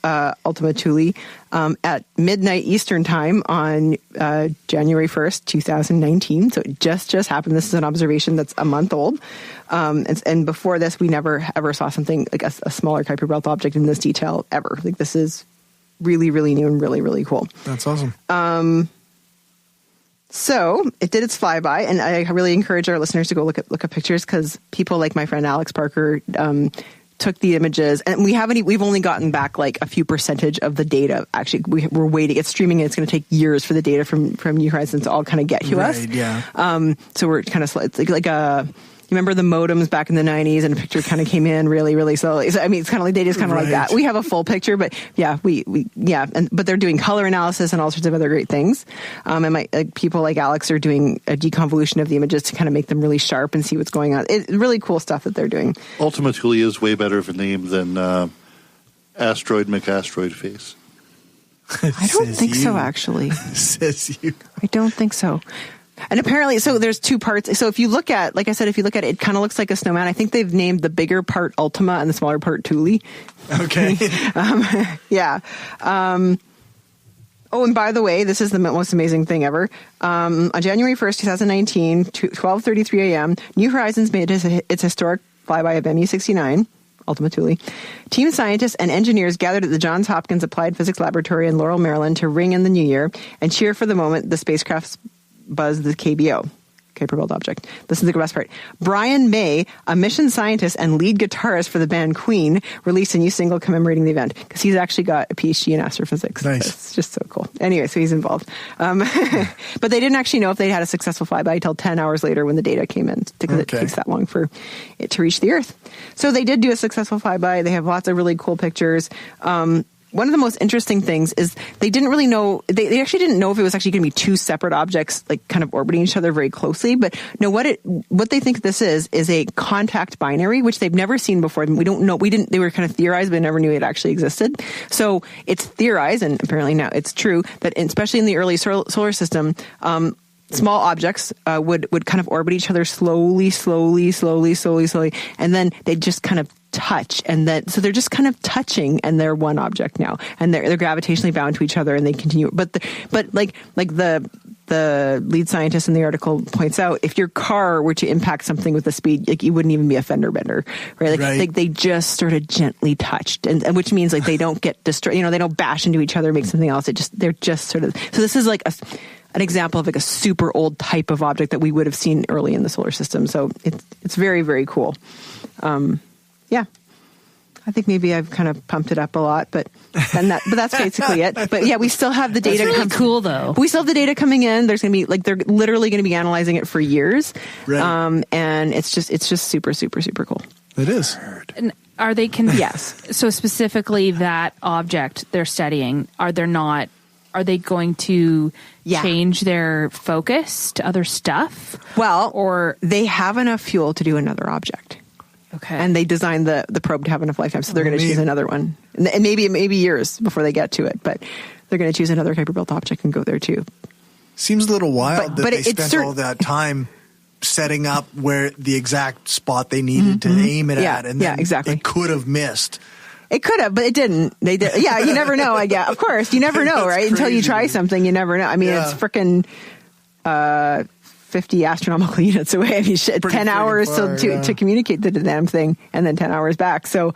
D: Ultima Thule at midnight Eastern time on January 1st, 2019. So it just happened. This is an observation that's a month old. And before this, we never ever saw something like a smaller Kuiper Belt object in this detail ever. Like this is really, really new and really, really cool.
B: That's awesome.
D: So it did its flyby, and I really encourage our listeners to go look at pictures, because people like my friend Alex Parker took the images, and we've only gotten back like a few percentage of the data. Actually, we're waiting. It's streaming, and it's going to take years for the data from New Horizons to all kind of get to us.
B: Yeah.
D: So we're kind of slow. It's like you remember the modems back in the 90s, and a picture kind of came in really, really slowly. So, I mean, it's kind of like data's kind of like that. We have a full picture, but but they're doing color analysis and all sorts of other great things. And people like Alex are doing a deconvolution of the images to kind of make them really sharp and see what's going on. It's really cool stuff that they're doing.
C: Ultima Thule is way better of a name than Asteroid McAsteroid Face.
D: I don't think so, actually.
B: Says you.
D: I don't think so. And apparently, so there's two parts. So if you look at, like I said, it kind of looks like a snowman. I think they've named the bigger part Ultima and the smaller part Thule.
B: Okay.
D: Yeah. And by the way, this is the most amazing thing ever. On January 1st, 2019, 12:33 a.m., New Horizons made its historic flyby of MU-69, Ultima Thule. Team scientists and engineers gathered at the Johns Hopkins Applied Physics Laboratory in Laurel, Maryland to ring in the new year and cheer for the moment the spacecraft's buzz the KBO. Kuiper Belt object. This is the best part. Brian May, a mission scientist and lead guitarist for the band Queen, released a new single commemorating the event because he's actually got a PhD in astrophysics.
B: Nice.
D: It's just so cool. Anyway, so he's involved. But they didn't actually know if they had a successful flyby until 10 hours later when the data came in, because it takes that long for it to reach the Earth. So they did do a successful flyby. They have lots of really cool pictures. One of the most interesting things is they didn't really know, they actually didn't know if it was actually going to be two separate objects, like kind of orbiting each other very closely. But no, what they think this is a contact binary, which they've never seen before. We don't know, they were kind of theorized, but never knew it actually existed. So it's theorized, and apparently now it's true, that especially in the early solar system, small objects would kind of orbit each other slowly, and then they just kind of touch, and then so they're just kind of touching, and they're one object now, and they're gravitationally bound to each other, and they continue. But like the lead scientist in the article points out, if your car were to impact something with the speed, like, you wouldn't even be a fender bender, right? Like they just sort of gently touched, and which means like they don't get destroyed. They don't bash into each other, make something else. They're just sort of. So this is like an example of like a super old type of object that we would have seen early in the solar system. So it's very, very cool. Yeah, I think maybe I've kind of pumped it up a lot, but that's basically it. But yeah, we still have the data.
G: That's really cool, though.
D: We still have the data coming in. There's going to be they're literally going to be analyzing it for years,
B: right.
D: And it's just super, super, super cool.
B: It is.
G: And are they?
D: Yes.
G: So specifically that object they're studying, are they going to change their focus to other stuff?
D: Well,
G: or
D: they have enough fuel to do another object.
G: Okay.
D: And they designed the probe to have enough lifetime, so they're going to choose another one. And maybe years before they get to it, but they're going to choose another Kuiper Belt object and go there too.
B: Seems a little wild that they spent
D: all
B: all that time setting up where the exact spot they needed to aim it at, and then
D: exactly.
B: It could have missed.
D: It could have, but it didn't. They did. Yeah, you never know. I guess. Of course, you never know, right? Until you try something, you never know. I mean, it's freaking 50 astronomical units away. I mean, 10 hours to communicate the damn thing, and then 10 hours back. So,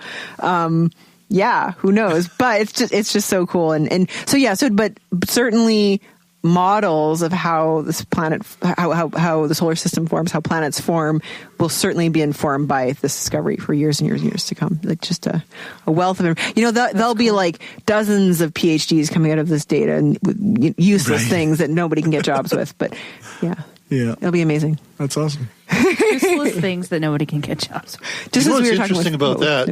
D: yeah, who knows? But it's just so cool, and so yeah. So, but certainly models of how this planet, how the solar system forms, how planets form, will certainly be informed by this discovery for years and years and years to come. Like just a wealth of, there'll be like dozens of PhDs coming out of this data and useless things that nobody can get jobs with. But yeah, it'll be amazing.
B: That's awesome.
G: Useless things that nobody can get jobs with.
D: Just
C: what's interesting about that?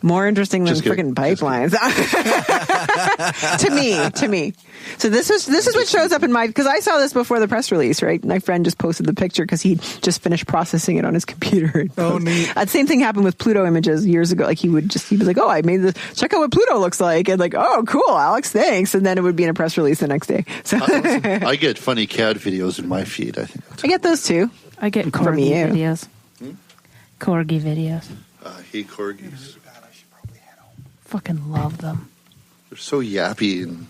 D: More interesting than freaking pipelines. to me. So this is what shows up in because I saw this before the press release, right? My friend just posted the picture because he just finished processing it on his computer.
B: Oh, neat.
D: The same thing happened with Pluto images years ago. Like he was like, oh, I made this. Check out what Pluto looks like, and like, oh, cool, Alex, thanks. And then it would be in a press release the next day. So
C: I get funny CAD videos in my feed. I
D: get those too.
G: I get corgi videos. Corgi videos.
C: I hate corgis.
G: Fucking love them.
C: They're so yappy and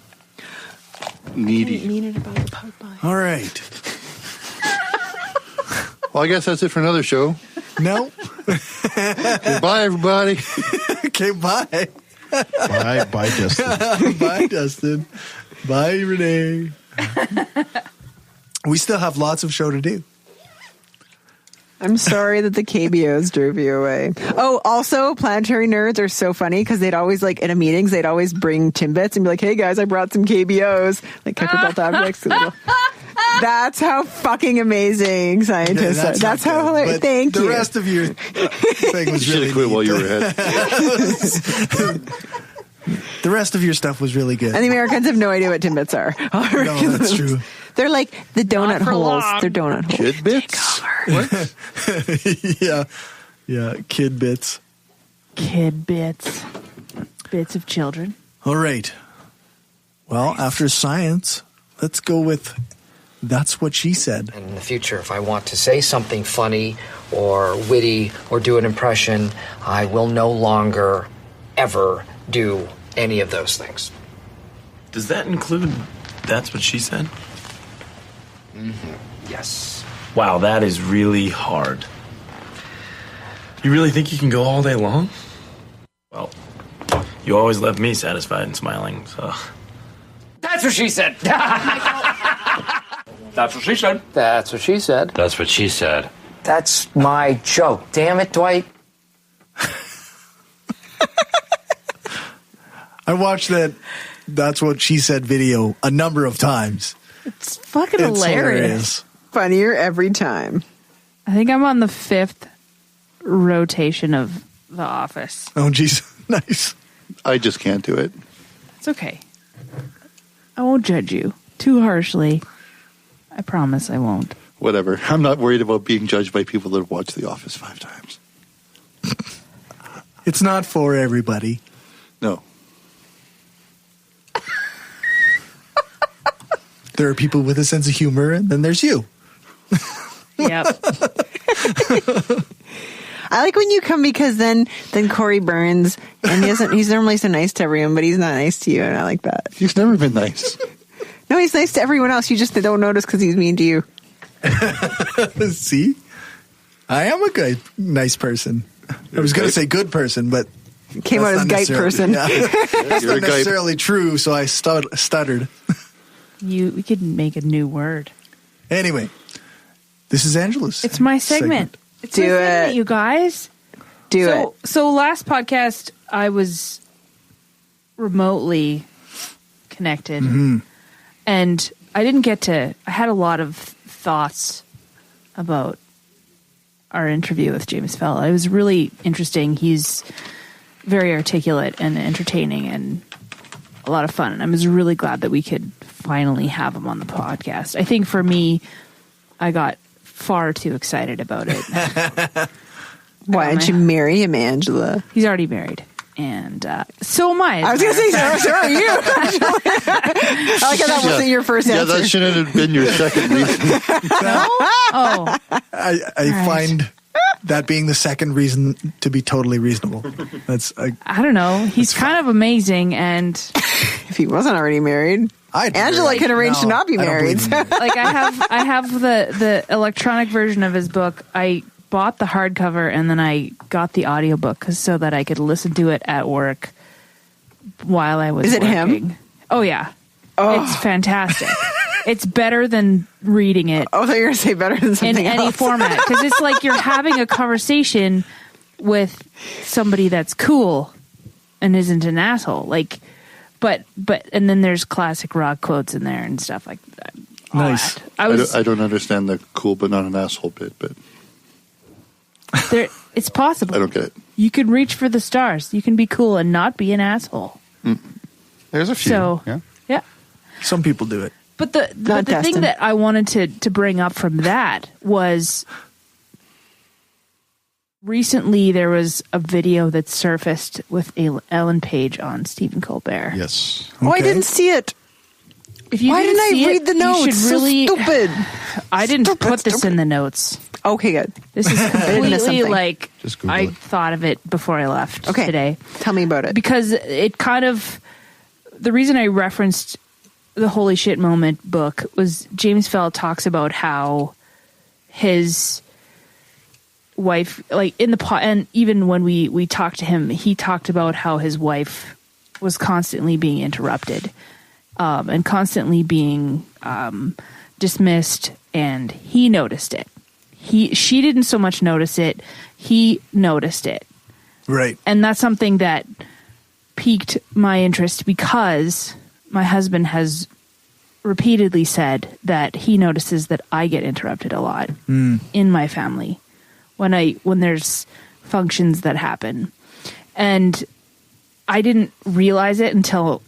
C: needy.
D: I didn't mean it about the pipeline.
B: All right.
C: Well, I guess that's it for another show.
B: No.
C: Goodbye, everybody.
B: Okay, bye.
E: Bye, Justin.
B: Bye, Justin. Bye, Rene. We still have lots of show to do.
D: I'm sorry that the KBOs drove you away. Oh, also, planetary nerds are so funny because they'd always, like, in a meetings, they'd always bring Timbits and be like, hey, guys, I brought some KBOs, like Kuiper Belt objects. That's how fucking amazing scientists are. That's how hilarious. Thank you.
B: The rest of your thing was really
C: quit while you were ahead.
B: The rest of your stuff was really good.
D: And the Americans have no idea what Timbits are.
B: No, that's true.
D: They're like the donut holes. They're donut holes.
C: Kid bits?
B: What? Yeah, kid bits.
G: Kid bits. Bits of children.
B: All right. Well, after science, let's go with That's What She Said.
K: And in the future, if I want to say something funny or witty or do an impression, I will no longer ever do any of those things.
L: Does that include That's What She Said?
K: Mm-hmm. Yes.
L: Wow, that is really hard. You really think you can go all day long? Well, you always left me satisfied and smiling, so...
K: That's That's what she said.
M: That's what she said.
K: That's what she said.
M: That's what she said.
K: That's my joke. Damn it, Dwight.
B: I watched That's What She Said video a number of times.
G: It's fucking hilarious.
D: Funnier every time.
G: I think I'm on the 5th rotation of The Office.
B: Oh, geez. Nice.
C: I just can't do it.
G: It's okay. I won't judge you too harshly. I promise I won't.
C: Whatever. I'm not worried about being judged by people that have watched The Office 5 times.
B: It's not for everybody.
C: No.
B: There are people with a sense of humor, and then there's you.
G: Yep.
D: I like when you come because then Cory burns, and he's normally so nice to everyone, but he's not nice to you, and I like that.
C: He's never been nice.
D: No, he's nice to everyone else. You just don't notice because he's mean to you.
B: See? I am a nice person. I was going to say good person, but
D: came out as guype person.
B: Yeah. That's not necessarily true, so I stuttered.
G: We could make a new word.
B: Anyway, this is Angela's.
G: It's my segment. It's
D: Do
G: my
D: it.
G: segment, you guys.
D: Do it.
G: So last podcast, I was remotely connected.
B: Mm-hmm.
G: And I didn't get to... I had a lot of thoughts about our interview with James Fell. It was really interesting. He's very articulate and entertaining and a lot of fun. And I was really glad that we could finally have him on the podcast. I think for me, I got far too excited about it.
D: Why didn't you marry him, Angela?
G: He's already married. And so am I.
D: I was going to say, so are you. I like how that wasn't your first answer.
C: Yeah, that shouldn't have been your second reason.
G: No? Oh.
B: I find that being the second reason to be totally reasonable.
G: I don't know. He's kind of amazing, and
D: if he wasn't already married, Angela can arrange to not be married.
G: Like I have the electronic version of his book. I bought the hardcover and then I got the audiobook so that I could listen to it at work while I was
D: Is it
G: working.
D: him?
G: Oh yeah.
D: Oh.
G: It's fantastic. It's better than reading it.
D: Oh, I thought you were going to say better than something
G: in any
D: else.
G: format, because it's like you're having a conversation with somebody that's cool and isn't an asshole. Like, but and then there's classic rock quotes in there and stuff like that.
B: Nice.
C: I don't understand the cool but not an asshole bit, but
G: it's possible.
C: I don't get it.
G: You can reach for the stars. You can be cool and not be an asshole.
E: There's a few.
G: So, yeah.
B: Some people do it.
G: But the thing that I wanted to bring up from that was recently there was a video that surfaced with Ellen Page on Stephen Colbert.
E: Yes.
D: Oh, I didn't see it.
G: If you
D: Why didn't I read the notes?
G: You should really,
D: so stupid.
G: I didn't put this in the notes.
D: Okay, good.
G: This is completely like I
E: it.
G: thought of it before I left today.
D: Tell me about it.
G: Because it kind of, the reason I referenced the Holy Shit Moment book was James Fell talks about how his wife, like in the and even when we talked to him, he talked about how his wife was constantly being interrupted and constantly being dismissed, and he noticed it. She didn't so much notice it. He noticed it.
B: Right.
G: And that's something that piqued my interest because my husband has repeatedly said that he notices that I get interrupted a lot in my family when there's functions that happen. And I didn't realize it until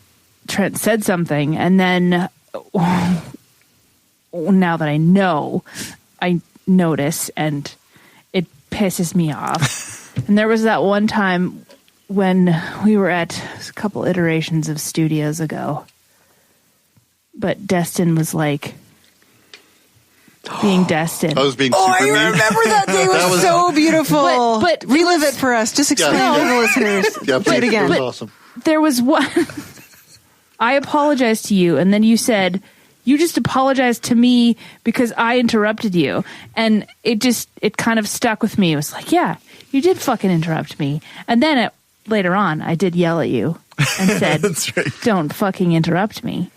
G: Trent said something, and then now that I know, I notice, and it pisses me off. And there was that one time when we were at a couple iterations of studios ago, but Destin was like being Destin.
C: I was being
D: Oh,
C: super
D: I
C: mean.
D: remember that day. It was so beautiful.
G: But
D: relive it for us. Just explain it to the listeners.
C: Yeah,
D: Do it again.
C: It was awesome.
G: There was one. I apologized to you, and then you said you just apologized to me because I interrupted you, and it kind of stuck with me. It was like, yeah, you did fucking interrupt me, and then later on, I did yell at you and said,
B: That's right.
G: "Don't fucking interrupt me."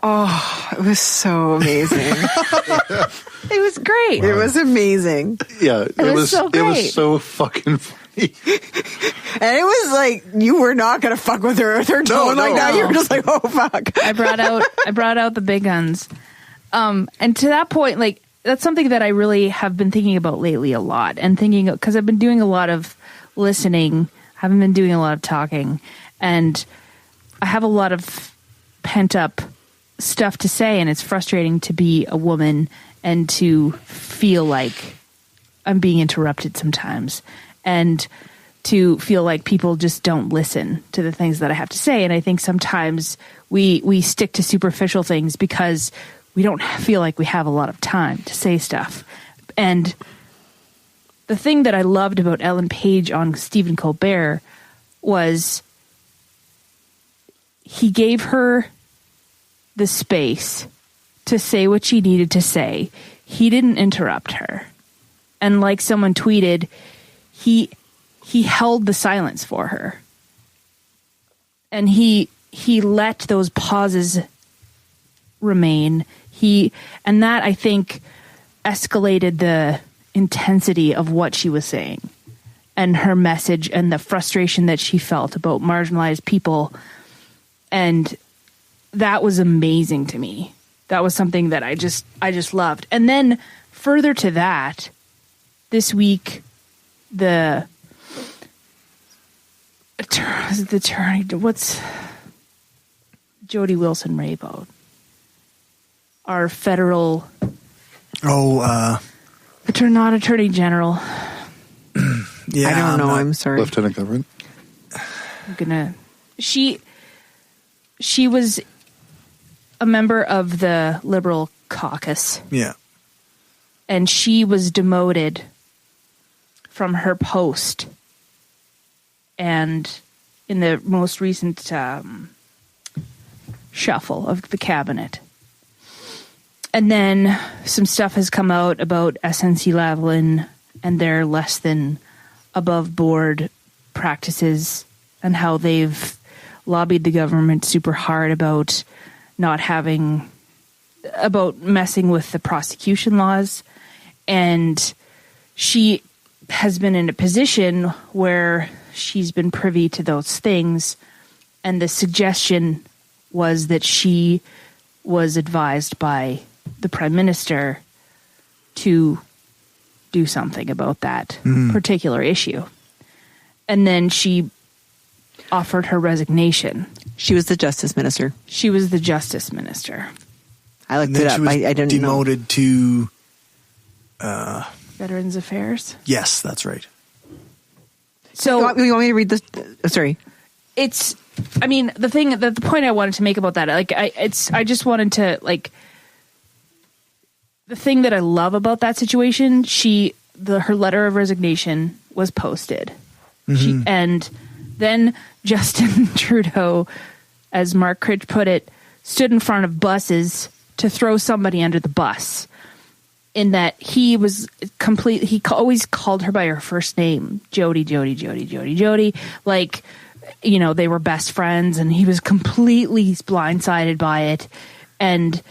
D: Oh, it was so amazing.
G: It was great.
D: It was amazing.
C: Yeah, it was
G: so
C: it
G: great.
C: was so fucking funny.
D: And it was like you were not going to fuck with her tone like that. You were just like, oh fuck.
G: I brought out the big guns. And to that point, like that's something that I really have been thinking about lately a lot, and thinking because I've been doing a lot of listening, haven't been doing a lot of talking, and I have a lot of pent up stuff to say, and it's frustrating to be a woman and to feel like I'm being interrupted sometimes, and to feel like people just don't listen to the things that I have to say. And I think sometimes we stick to superficial things because we don't feel like we have a lot of time to say stuff. And the thing that I loved about Ellen Page on Stephen Colbert was he gave her the space to say what she needed to say. He didn't interrupt her. And like someone tweeted, he held the silence for her. And he let those pauses remain. And that, I think, escalated the intensity of what she was saying and her message and the frustration that she felt about marginalized people. And that was amazing to me. That was something that I just loved. And then further to that, this week, what's Jody Wilson-Raybould, our federal not Attorney General.
B: Yeah,
D: I don't know. I'm sorry.
C: Lieutenant Governor.
G: She was a member of the Liberal caucus.
B: Yeah.
G: And she was demoted from her post. And in the most recent shuffle of the cabinet. And then some stuff has come out about SNC-Lavalin and their less than above board practices and how they've lobbied the government super hard about messing with the prosecution laws. And she has been in a position where she's been privy to those things. And the suggestion was that she was advised by the Prime Minister to do something about that particular issue. And then she offered her resignation.
D: She was the Justice Minister.
G: She was the Justice Minister.
D: I looked it up. I didn't
B: demoted to
G: Veterans Affairs.
B: Yes, that's right.
G: So
D: you want me to read this? Sorry.
G: It's. I mean, the point I wanted to make about that, I just wanted to the thing that I love about that situation. Her letter of resignation was posted, and then Justin Trudeau, as Mark Critch put it, stood in front of buses to throw somebody under the bus. In that he was he always called her by her first name, Jody. Like, you know, they were best friends, and he was completely blindsided by it. And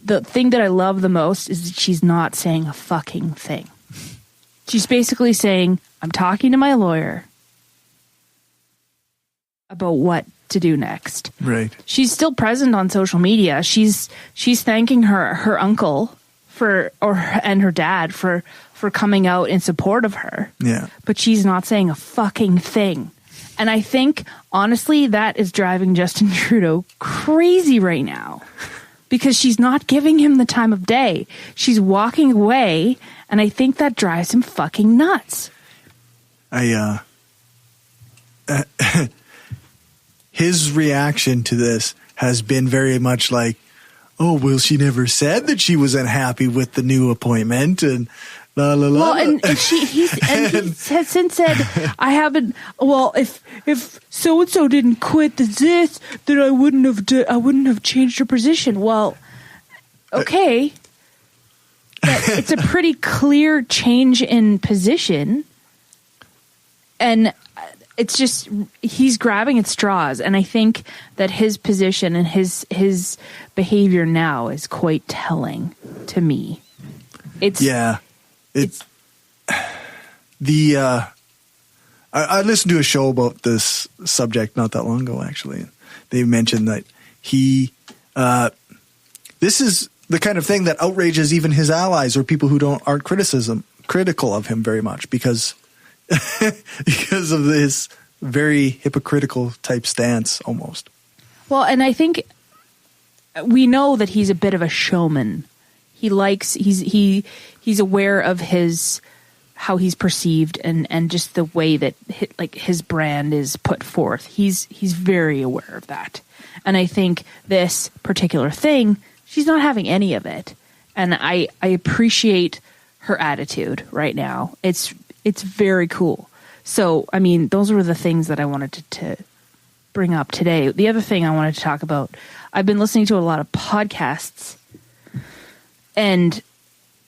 G: the thing that I love the most is that she's not saying a fucking thing. She's basically saying, I'm talking to my lawyer about what to do next.
B: Right.
G: She's still present on social media. She's thanking her uncle and her dad for coming out in support of her.
B: Yeah.
G: But she's not saying a fucking thing. And I think, honestly, that is driving Justin Trudeau crazy right now. Because she's not giving him the time of day. She's walking away, and I think that drives him fucking nuts.
B: His reaction to this has been very much like, oh, well, she never said that she was unhappy with the new appointment, and la la la.
G: Well, and he has since said, I haven't. Well, if so and so didn't quit this, then I wouldn't have changed her position. Well, okay, it's a pretty clear change in position, and it's just he's grabbing at straws, and I think that his position and his behavior now is quite telling to me. I
B: listened to a show about this subject not that long ago, actually. They mentioned that this is the kind of thing that outrages even his allies or people who aren't critical of him very much because of this very hypocritical type stance almost.
G: Well, and I think we know that he's a bit of a showman. He's aware of how he's perceived and just the way that his brand is put forth. He's very aware of that. And I think this particular thing, she's not having any of it. And I appreciate her attitude right now. It's very cool. So, I mean, those were the things that I wanted to bring up today. The other thing I wanted to talk about, I've been listening to a lot of podcasts, and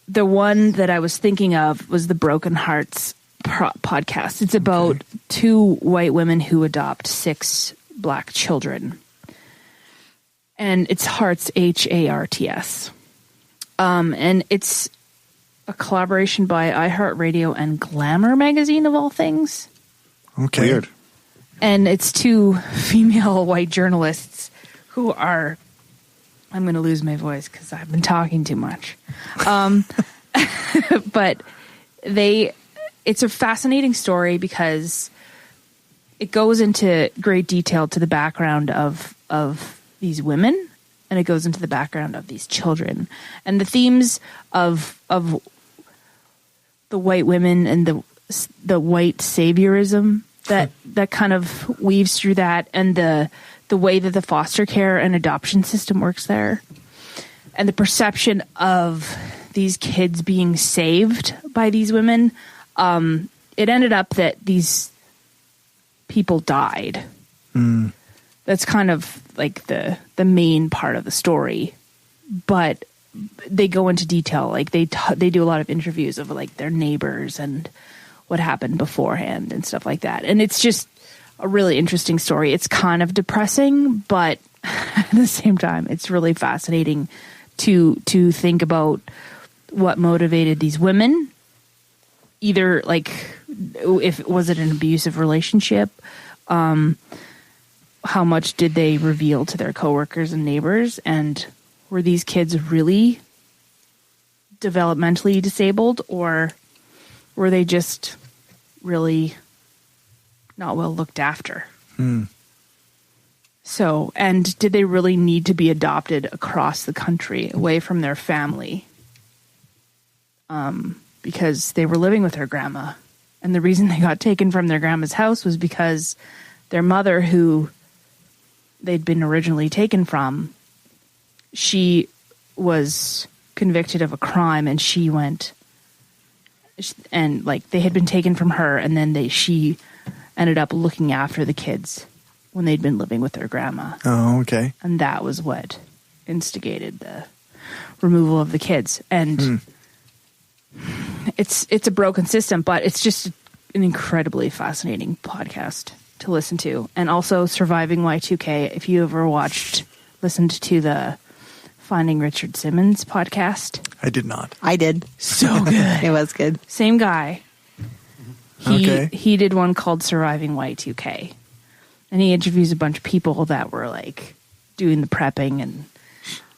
G: the one that I was thinking of was the Broken Hearts podcast. It's about two white women who adopt 6 black children. And it's Hearts, Harts. And it's a collaboration by iHeartRadio and Glamour magazine, of all things.
B: Okay.
C: Weird.
G: And it's 2 female white journalists who are... I'm going to lose my voice because I've been talking too much. But it's a fascinating story because it goes into great detail to the background of these women, and it goes into the background of these children, and the themes of the white women and the white saviorism that kind of weaves through that, and the way that the foster care and adoption system works there, and the perception of these kids being saved by these women. It ended up that these people died. Mm. That's kind of like the main part of the story, but they go into detail. Like they do a lot of interviews of like their neighbors and what happened beforehand and stuff like that. And it's just a really interesting story. It's kind of depressing, but at the same time, it's really fascinating to think about what motivated these women. Either like, was it an abusive relationship? How much did they reveal to their coworkers and neighbors? And were these kids really developmentally disabled, or were they just really not well looked after? So, and did they really need to be adopted across the country away from their family? Because they were living with their grandma. And the reason they got taken from their grandma's house was because their mother, who they'd been originally taken from, she was convicted of a crime, and she went, and like they had been taken from her, and then she ended up looking after the kids when they'd been living with their grandma.
B: Oh, okay.
G: And that was what instigated the removal of the kids. And it's a broken system, but it's just an incredibly fascinating podcast to listen to. And also Surviving Y2K, if you ever listened to the Finding Richard Simmons podcast.
B: I did not.
D: I did.
G: So good.
D: It was good.
G: Same guy. He did one called Surviving Y2K. And he interviews a bunch of people that were like doing the prepping,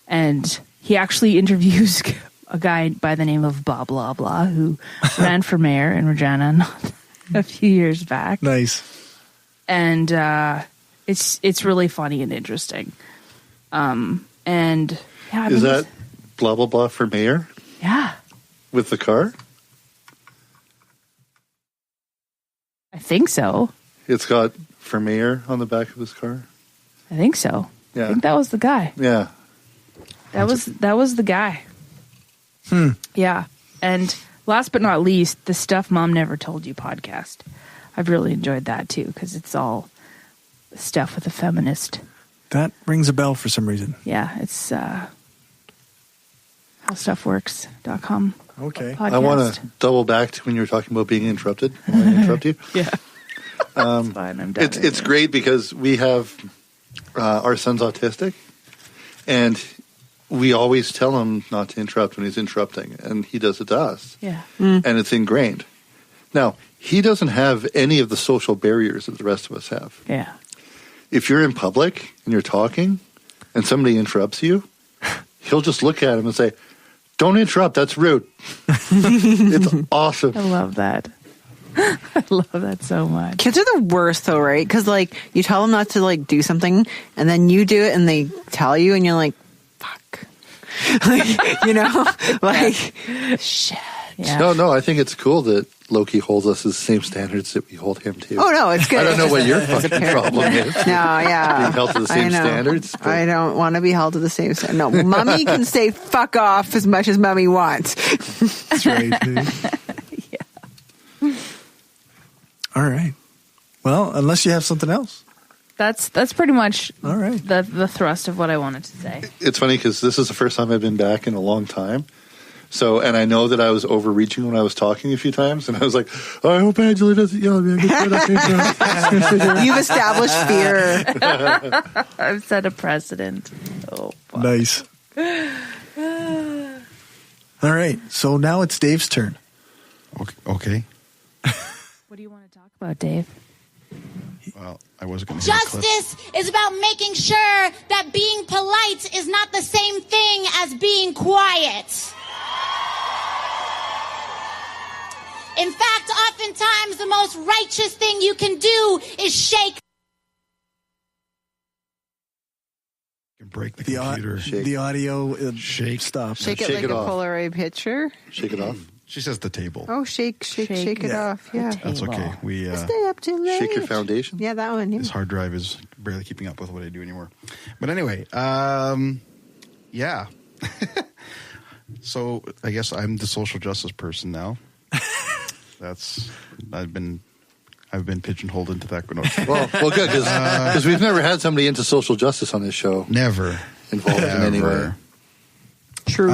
G: and he actually interviews a guy by the name of Bob Blah Blah, who ran for mayor in Regina a few years back.
B: Nice.
G: And it's really funny and interesting. And yeah,
C: is that blah blah blah for mayor?
G: Yeah.
C: With the car?
G: I think so.
C: It's got for mayor on the back of his car?
G: I think so.
C: Yeah.
G: I think that was the guy.
C: Yeah.
G: That was the guy. Yeah. And last but not least, the Stuff Mom Never Told You podcast. I've really enjoyed that too, because it's all stuff with a feminist.
B: That rings a bell for some reason.
G: Yeah, it's howstuffworks.com.
B: Okay.
C: Podcast. I want to double back to when you were talking about being interrupted. Can I interrupt you?
G: Yeah. It's fine. I'm done.
C: It's great because we have our son's autistic, and we always tell him not to interrupt when he's interrupting, and he does it to us.
G: Yeah.
C: And it's ingrained. Now, he doesn't have any of the social barriers that the rest of us have.
G: Yeah.
C: If you're in public and you're talking and somebody interrupts you, he'll just look at him and say, "Don't interrupt, that's rude." It's awesome.
G: I love that. I love that so much.
D: Kids are the worst though, right? Because like you tell them not to like do something and then you do it and they tell you and you're like, fuck. Like, you know, like shit. Yeah.
C: No, I think it's cool that Loki holds us to the same standards that we hold him to.
D: Oh, no, it's good.
C: I don't know what your fucking problem is.
D: No, yeah.
C: Being held to the same standards.
D: But I don't want to be held to the same standards. No, Mummy can say fuck off as much as Mummy wants.
B: That's right.
G: Yeah.
B: All right. Well, unless you have something else.
G: That's pretty much
B: all right.
G: The thrust of what I wanted to say.
C: It's funny because this is the first time I've been back in a long time. So, and I know that I was overreaching when I was talking a few times, and I was like, "Oh, I hope Angela doesn't yell at me."
D: You've established fear.
G: I've set a precedent. Oh, fuck.
B: Nice. All right. So now it's Dave's turn.
M: Okay.
G: What do you want to talk about, Dave?
M: Well, I wasn't going to.
N: Justice is about making sure that being polite is not the same thing as being quiet. In fact, oftentimes the most righteous thing you can do is shake.
M: Break the computer.
B: The audio
M: shake.
B: Stop.
D: Shake it like a Polaroid picture.
C: Shake it off.
M: She says the table.
D: Oh, shake it off. Yeah.
M: That's okay. We
D: stay up too late.
C: Shake your foundation.
D: Yeah, that one. Yeah.
M: This hard drive is barely keeping up with what I do anymore. But anyway, yeah. So I guess I'm the social justice person now. I've been pigeonholed into that.
C: Well, good because we've never had somebody into social justice on this show.
M: Never
C: involved in any way.
D: True.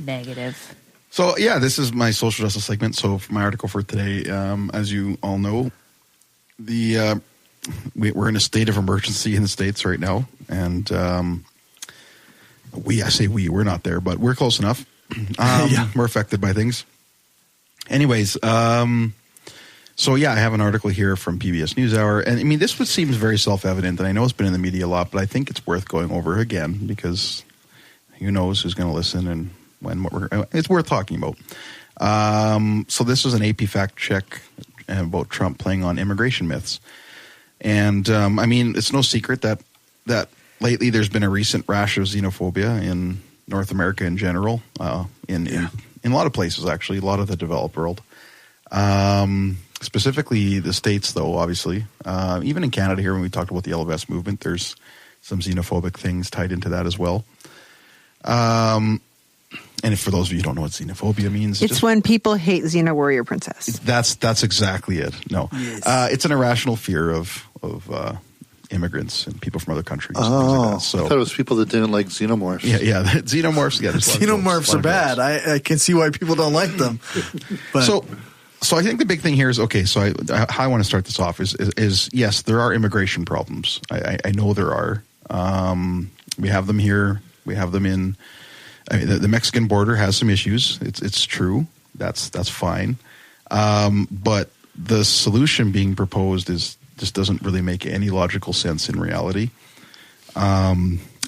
G: Negative.
M: So yeah, this is my social justice segment. So for my article for today, as you all know, we're in a state of emergency in the States right now, and we're not there, but we're close enough. We're affected by things. Anyways, so yeah, I have an article here from PBS NewsHour, and I mean, this seems very self-evident, and I know it's been in the media a lot, but I think it's worth going over again because who knows who's going to listen and it's worth talking about. So this was an AP fact check about Trump playing on immigration myths, and I mean, it's no secret that lately there's been a recent rash of xenophobia in North America in general, in a lot of places, actually, a lot of the developed world. Specifically the States, though, obviously. Even in Canada here, when we talked about the Yellow Vest movement, there's some xenophobic things tied into that as well. And for those of you who don't know what xenophobia means,
D: it's when people hate Xena Warrior Princess.
M: That's exactly it. No, yes. It's an irrational fear of immigrants and people from other countries.
C: Oh,
M: and things like that. So
C: I thought it was people that didn't like xenomorphs.
M: Yeah, xenomorphs. Yeah,
B: xenomorphs are bad. I can see why people don't like them. But.
M: So I think the big thing here is, okay, so how I want to start this off is yes, there are immigration problems. I know there are. We have them here. We have them in. I mean, the Mexican border has some issues. It's true. That's fine. But the solution being proposed just doesn't really make any logical sense in reality. I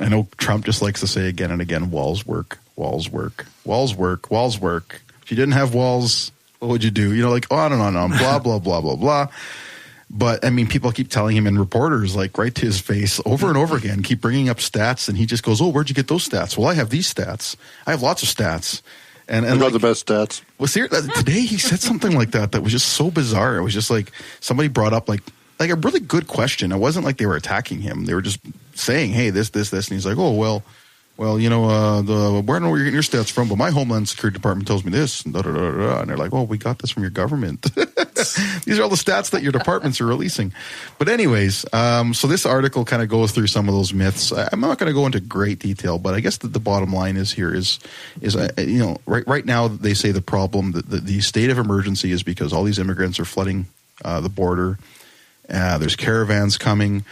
M: know Trump just likes to say again and again, walls work, walls work, walls work, walls work. If you didn't have walls, what would you do? You know, like on and on and on, blah, blah, blah, blah, blah. But, I mean, people keep telling him, and reporters, like, right to his face over and over again, keep bringing up stats, and he just goes, oh, where'd you get those stats? Well, I have these stats. I have lots of stats. And
C: I got the best stats.
M: Well, today he said something like that was just so bizarre. It was just like somebody brought up, like a really good question. It wasn't like they were attacking him. They were just saying, hey, this. And he's like, oh, well, you know, I don't know where you're getting your stats from, but my Homeland Security Department tells me this. And they're like, oh, we got this from your government. These are all the stats that your departments are releasing. But anyways, so this article kind of goes through some of those myths. I'm not going to go into great detail, but I guess the bottom line is you know, right now they say the problem, the state of emergency is because all these immigrants are flooding the border. There's caravans coming.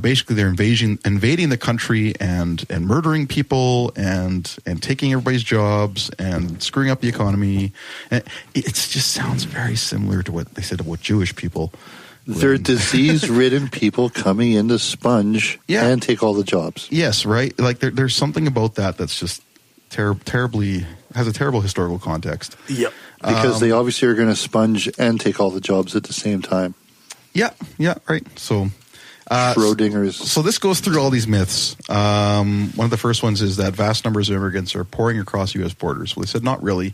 M: Basically, they're invading the country and murdering people and taking everybody's jobs and screwing up the economy. And it just sounds very similar to what they said about Jewish people.
C: They're disease-ridden people coming in to sponge and take all the jobs.
M: Yes, right? Like there's something about that's just terribly has a terrible historical context.
B: Yep.
C: Because they obviously are going to sponge and take all the jobs at the same time.
M: Yeah, right. So
C: Schrodinger's.
M: So this goes through all these myths. One of the first ones is that vast numbers of immigrants are pouring across U.S. borders. Well, they said not really.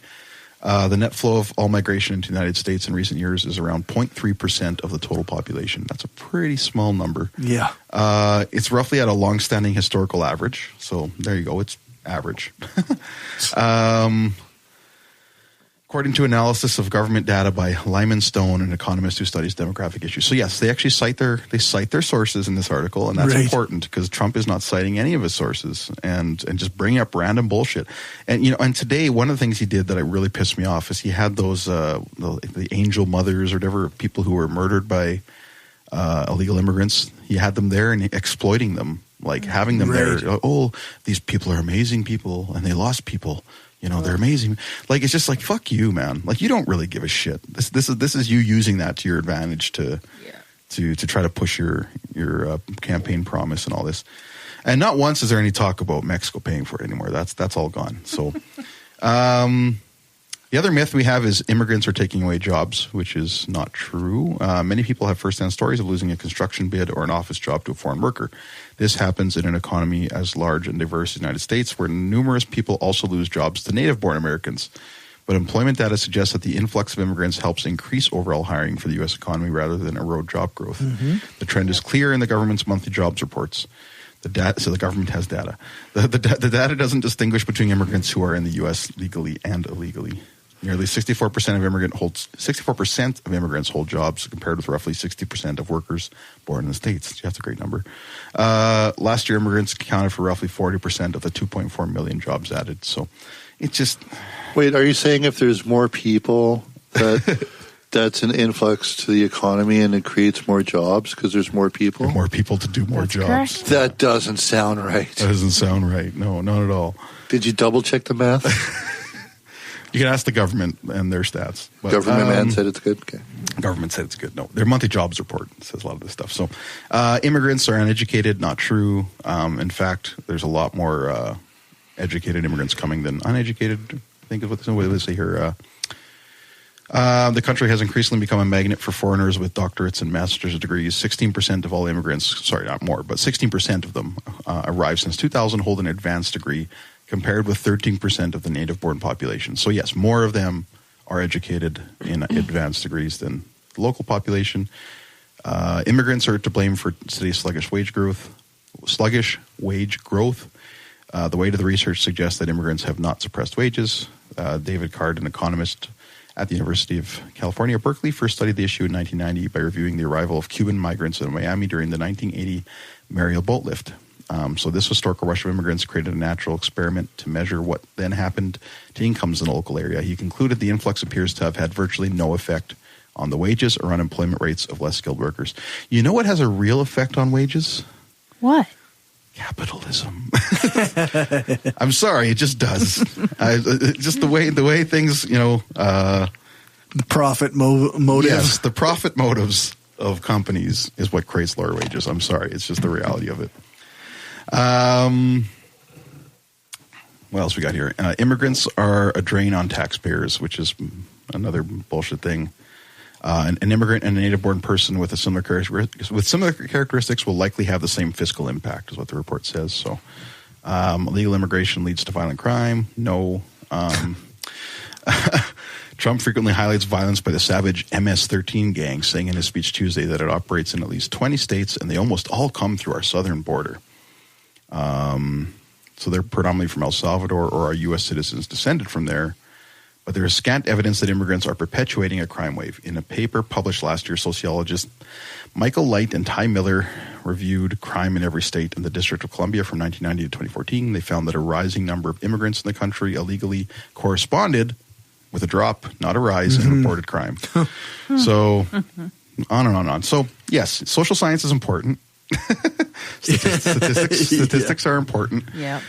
M: The net flow of all migration into the United States in recent years is around 0.3% of the total population. That's a pretty small number.
B: Yeah.
M: It's roughly at a long-standing historical average. So there you go. It's average. According to analysis of government data by Lyman Stone, an economist who studies demographic issues. So yes, they actually cite their sources in this article, and that's important because Trump is not citing any of his sources and just bringing up random bullshit. And and today one of the things he did that really pissed me off is he had those the angel mothers or whatever, people who were murdered by illegal immigrants. He had them there and exploiting them, like having them there. Oh, these people are amazing people, and they lost people. They're amazing. Like, it's just like, fuck you, man. Like, you don't really give a shit. This is you using that to your advantage to try to push your campaign promise and all this. And not once is there any talk about Mexico paying for it anymore. That's all gone. So, the other myth we have is immigrants are taking away jobs, which is not true. Many people have firsthand stories of losing a construction bid or an office job to a foreign worker. This happens in an economy as large and diverse as the United States, where numerous people also lose jobs to native-born Americans. But employment data suggests that the influx of immigrants helps increase overall hiring for the U.S. economy rather than erode job growth. Mm-hmm. The trend is clear in the government's monthly jobs reports. So the government has data. The data doesn't distinguish between immigrants who are in the U.S. legally and illegally. Nearly 64% of immigrants hold jobs, compared with roughly 60% of workers born in the States. That's a great number. Last year, immigrants accounted for roughly 40% of the 2.4 million jobs added. So it's just...
C: Wait, are you saying if there's more people that's an influx to the economy and it creates more jobs because there's more people?
M: More people to do more jobs.
C: Correct. That doesn't sound right.
M: That doesn't sound right. No, not at all.
C: Did you double check the math?
M: You can ask the government and their stats. But,
C: government man said it's good? Okay.
M: Government said it's good. No, their monthly jobs report says a lot of this stuff. So immigrants are uneducated, not true. In fact, there's a lot more educated immigrants coming than uneducated. I think of what they say here. The country has increasingly become a magnet for foreigners with doctorates and master's degrees. 16% of all immigrants, sorry, not more, but 16% of them arrived since 2000 hold an advanced degree, compared with 13% of the native-born population. So yes, more of them are educated in advanced degrees than the local population. Immigrants are to blame for today's sluggish wage growth. The weight of the research suggests that immigrants have not suppressed wages. David Card, an economist at the University of California, Berkeley, first studied the issue in 1990 by reviewing the arrival of Cuban migrants in Miami during the 1980 Mariel boat lift. So this historical rush of immigrants created a natural experiment to measure what then happened to incomes in the local area. He concluded the influx appears to have had virtually no effect on the wages or unemployment rates of less skilled workers. You know what has a real effect on wages?
G: What?
M: Capitalism. I'm sorry, it just does. Just the way things,
B: the profit motive.
M: Yes, the profit motives of companies is what creates lower wages. I'm sorry, it's just the reality of it. What else we got here? Immigrants are a drain on taxpayers, which is another bullshit thing. An immigrant and a native-born person with similar characteristics will likely have the same fiscal impact, is what the report says. So, illegal immigration leads to violent crime. No. Trump frequently highlights violence by the savage MS-13 gang, saying in his speech Tuesday that it operates in at least 20 states, and they almost all come through our southern border. So they're predominantly from El Salvador or are U.S. citizens descended from there. But there is scant evidence that immigrants are perpetuating a crime wave. In a paper published last year, sociologists Michael Light and Ty Miller reviewed crime in every state in the District of Columbia from 1990 to 2014. They found that a rising number of immigrants in the country illegally corresponded with a drop, not a rise, in reported crime. So on and on and on. So yes, social science is important. Statistics are important.
G: Yeah.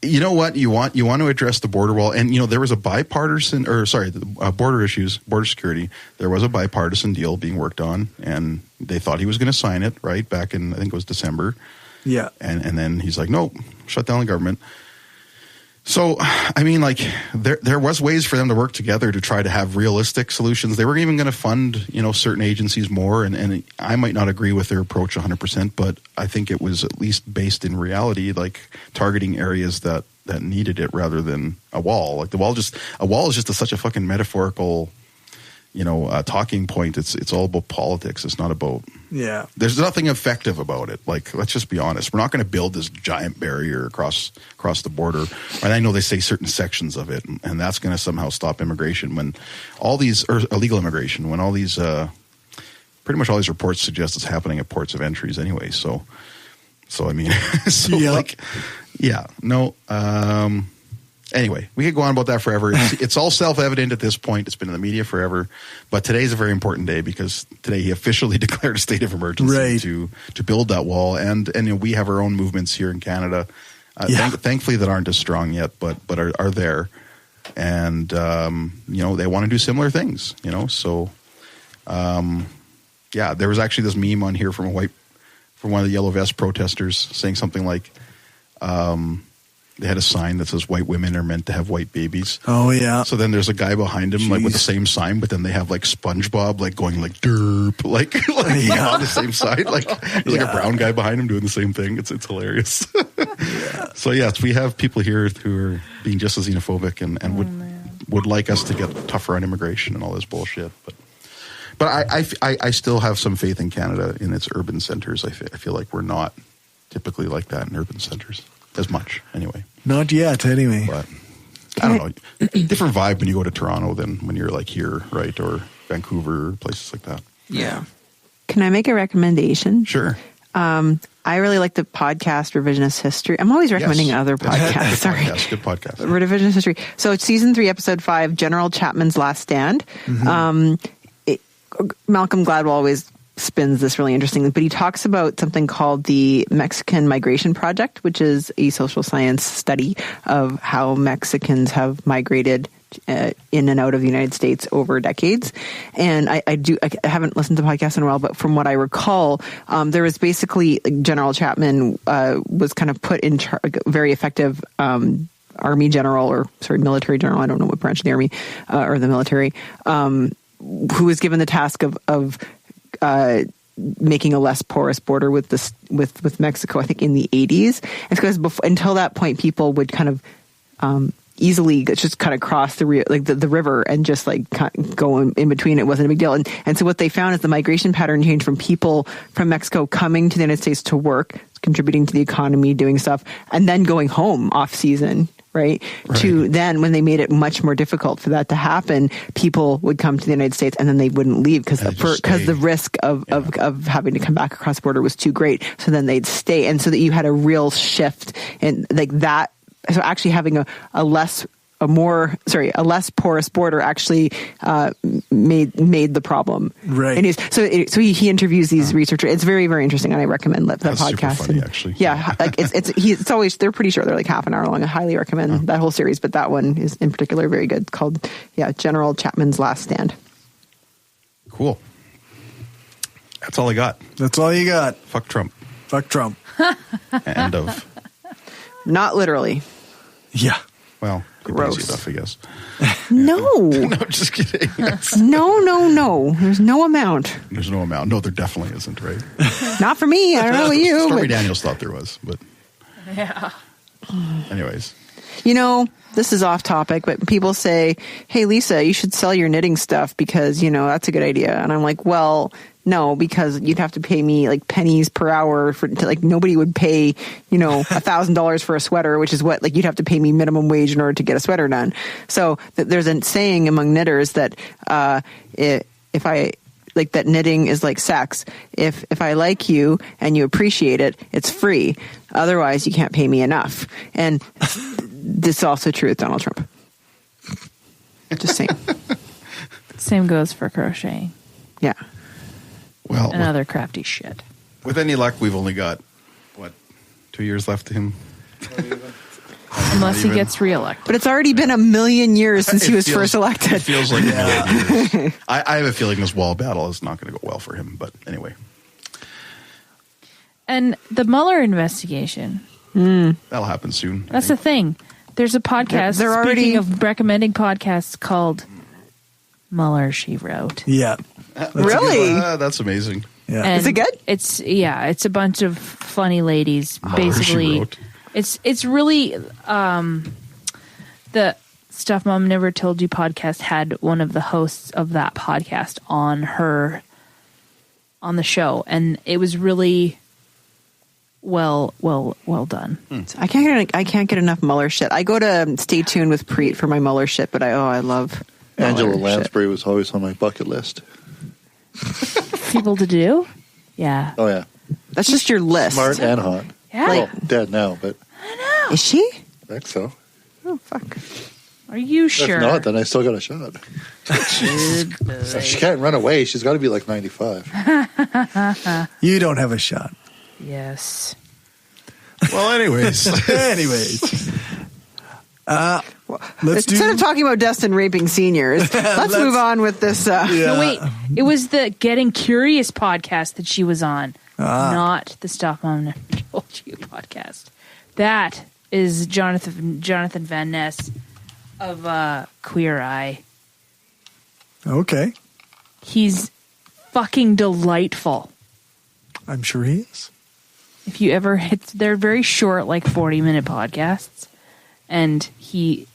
M: You know what? You want to address the border wall, and there was a border issues, border security. There was a bipartisan deal being worked on, and they thought he was going to sign it right back in, I think it was December.
B: Yeah,
M: and then he's like, nope, shut down the government. So, I mean, like, there was ways for them to work together to try to have realistic solutions. They were even going to fund, certain agencies more, and I might not agree with their approach 100%, but I think it was at least based in reality, like targeting areas that needed it rather than a wall. Like a wall is just such a fucking metaphorical, talking point. It's all about politics. It's not about.
B: Yeah.
M: There's nothing effective about it. Like, let's just be honest. We're not going to build this giant barrier across the border. And I know they say certain sections of it, and that's going to somehow stop immigration when all these, or illegal immigration, when all these, pretty much all these reports suggest it's happening at ports of entries anyway. So I mean, anyway, we could go on about that forever. It's all self-evident at this point. It's been in the media forever. But today's a very important day because today he officially declared a state of emergency to build that wall. And we have our own movements here in Canada, thankfully that aren't as strong yet, but are there. And, they want to do similar things, So, there was actually this meme on here from one of the Yellow Vest protesters saying something like, they had a sign that says white women are meant to have white babies.
B: Oh, yeah.
M: So then there's a guy behind him, like with the same sign, but then they have like SpongeBob, like going like derp, like on the same side. Like there's like a brown guy behind him doing the same thing. It's hilarious. So yes, we have people here who are being just as xenophobic and would like us to get tougher on immigration and all this bullshit. But I still have some faith in Canada in its urban centers. I feel like we're not typically like that in urban centers. As much, anyway.
B: Not yet, anyway.
M: But I don't know. Different vibe when you go to Toronto than when you're like here, right? Or Vancouver, places like that.
D: Yeah. Can I make a recommendation?
M: Sure.
D: I really like the podcast Revisionist History. I'm always recommending other podcasts. Sorry.
M: Good podcast.
D: Revisionist History. So it's season 3, episode 5, General Chapman's Last Stand. Mm-hmm. Malcolm Gladwell always spins this really interesting, but he talks about something called the Mexican Migration Project, which is a social science study of how Mexicans have migrated in and out of the United States over decades. And I haven't listened to podcasts in a while, but from what I recall, there was basically General Chapman was kind of put in charge, very effective military general, I don't know what branch of the army or the military, who was given the task of making a less porous border with Mexico, I think in the 80s. It's because until that point, people would kind of easily just kind of cross the river and just like go in between. It wasn't a big deal. And so what they found is the migration pattern changed from people from Mexico coming to the United States to work, contributing to the economy, doing stuff, and then going home off season. Right. To then, when they made it much more difficult for that to happen, people would come to the United States and then they wouldn't leave because the risk of having to come back across the border was too great. So then they'd stay. And so that you had a real shift in like that. So actually having a less porous border actually made the problem. Right. And he interviews these researchers. It's very, very interesting, and I recommend that podcast.
M: Super funny, actually.
D: Yeah, like it's always, they're pretty short. They're like half an hour long. I highly recommend that whole series, but that one is in particular very good. It's called General Chapman's Last Stand.
M: Cool. That's all I got.
B: That's all you got.
M: Fuck Trump.
B: Fuck Trump.
M: End of.
D: Not literally.
B: Yeah.
M: Well,
D: gross
M: stuff, I guess.
D: No.
M: No, just kidding.
D: No. There's no amount.
M: There's no amount. No, there definitely isn't, right?
D: Not for me. I don't know about you.
M: Stormy Daniels thought there was, but.
G: Yeah.
M: Anyways.
D: This is off topic, but people say, hey, Lisa, you should sell your knitting stuff because, that's a good idea. And I'm like, well, no, because you'd have to pay me like pennies per hour nobody would pay, $1,000 for a sweater, which is what, you'd have to pay me minimum wage in order to get a sweater done. So there's a saying among knitters that, if I like that knitting is like sex. If I like you and you appreciate it, it's free. Otherwise you can't pay me enough. And this is also true with Donald Trump. Just saying.
G: Same goes for crocheting.
D: Yeah.
M: Well,
G: and other crafty shit.
M: With any luck, we've only got, 2 years left to him?
G: Unless he gets reelected.
D: But it's already been 1,000,000 years since he was first elected.
M: It feels like 1,000,000 years. I have a feeling this wall battle is not going to go well for him, but anyway.
G: And the Mueller investigation.
M: That'll happen soon.
G: That's the thing. There's a podcast,
D: They're already-
G: speaking of recommending podcasts, called Mueller, She Wrote.
B: Yeah.
D: Really?
M: That's amazing.
B: Yeah.
G: And
D: Is it good?
G: It's a bunch of funny ladies,
M: Mueller, She
G: basically.
M: Wrote.
G: It's really the Stuff Mom Never Told You podcast had one of the hosts of that podcast on the show, and it was really well done.
D: I can't get enough Mueller shit. I go to Stay Tuned with Preet for my Mueller shit, but I love
C: Angela
D: Mueller shit.
C: Lansbury was always on my bucket list.
G: People to do? Yeah.
C: Oh, yeah.
D: That's just your list.
C: Smart and hot.
G: Yeah.
C: Well, dead now, but
D: Is she?
C: I think so.
D: Oh, fuck.
G: Are you sure?
C: If not, then I still got a shot. If she can't run away, she's got to be like 95.
B: You don't have a shot.
G: Yes.
M: Well, anyways.
D: Instead of talking about Destin raping seniors, let's move on with this.
G: No, wait. It was the Getting Curious podcast that she was on, not the Stuff Mom Never Told You podcast. That is Jonathan Van Ness of Queer Eye.
B: Okay.
G: He's fucking delightful.
B: I'm sure he is.
G: If you ever they're very short, like 40-minute podcasts, and he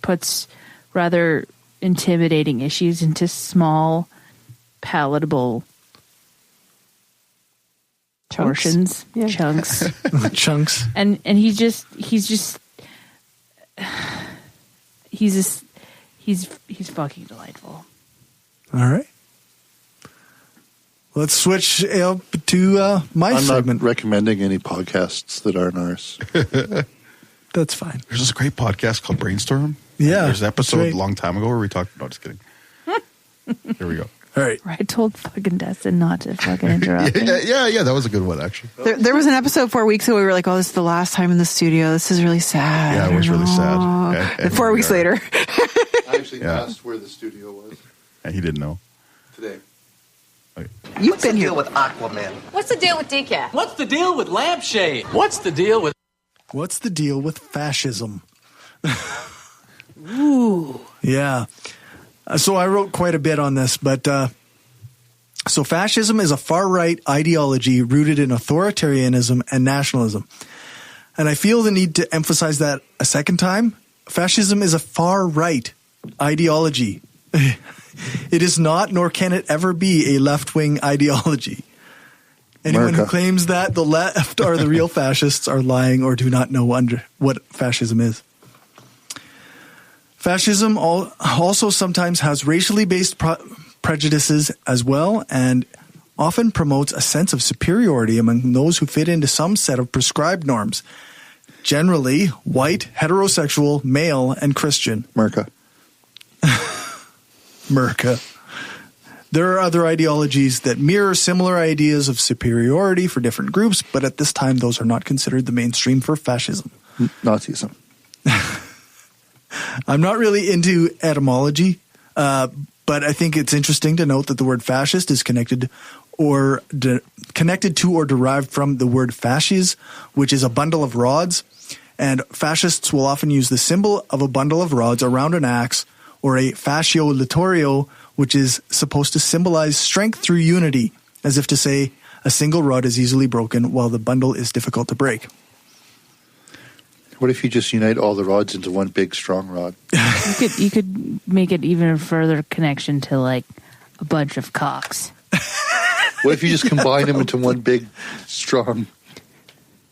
G: puts rather intimidating issues into small, palatable portions, chunks.
B: Chunks.
G: And he's fucking delightful.
B: All right. Let's switch up to my
C: I'm
B: segment.
C: not recommending any podcasts that aren't ours.
B: That's fine.
M: There's this great podcast called Brainstorm.
B: Yeah,
M: There's an episode
B: that's right.
M: a long time ago where we talked. No, just kidding. Here we go.
B: All right.
G: I told fucking Destin not to fucking interrupt me.
M: Yeah, that was a good one, actually.
D: There was an episode 4 weeks ago where we were like, oh, this is the last time in the studio. This is really sad.
M: Yeah, it was really sad.
D: And 4 weeks later.
C: I actually asked where the studio was
M: And he didn't know.
C: today.
D: You've been here.
O: with Aquaman?
P: What's the deal with decaf?
O: What's the deal with lampshade? What's the deal with...
B: What's the deal with fascism?
G: Ooh.
B: Yeah. So I wrote quite a bit on this, but so fascism is a far-right ideology rooted in authoritarianism and nationalism. And I feel the need to emphasize that a second time. Fascism is a far-right ideology. It is not, nor can it ever be, a left-wing ideology. Anyone who claims that the left are the real fascists are lying or do not know what fascism is. Fascism also sometimes has racially based prejudices as well, and often promotes a sense of superiority among those who fit into some set of prescribed norms. Generally, white, heterosexual, male, and Christian.
C: Merca.
B: There are other ideologies that mirror similar ideas of superiority for different groups, but at this time, those are not considered the mainstream for fascism.
C: Nazism.
B: I'm not really into etymology, but I think it's interesting to note that the word fascist is connected to or derived from the word fasces, which is a bundle of rods. And fascists will often use the symbol of a bundle of rods around an axe, or a fascio litorio, which is supposed to symbolize strength through unity, as if to say a single rod is easily broken while the bundle is difficult to break.
C: What if you just unite all the rods into one big strong rod?
G: You could make it even a further connection to like a bunch of cocks.
C: What if you just combine them into one big strong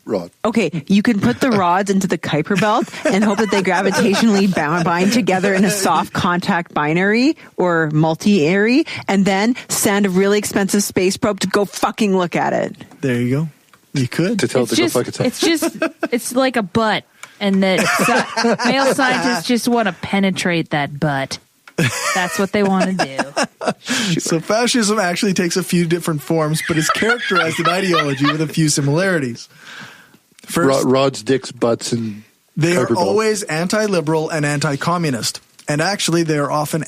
C: rod?
D: Okay, you can put the rods into the Kuiper belt and hope that they gravitationally bind together in a soft contact binary or multi-ary, and then send a really expensive space probe to go fucking look at it.
B: There you go. You could.
C: To tell it to go fuck itself.
G: It's like a butt, and that male scientists just want to penetrate that butt. That's what they want to do.
B: So fascism actually takes a few different forms, but is characterized an ideology with a few similarities. First,
C: rods, dicks, butts, and
B: they are
C: Kuiper belts.
B: always anti-liberal and anti-communist, and actually they are often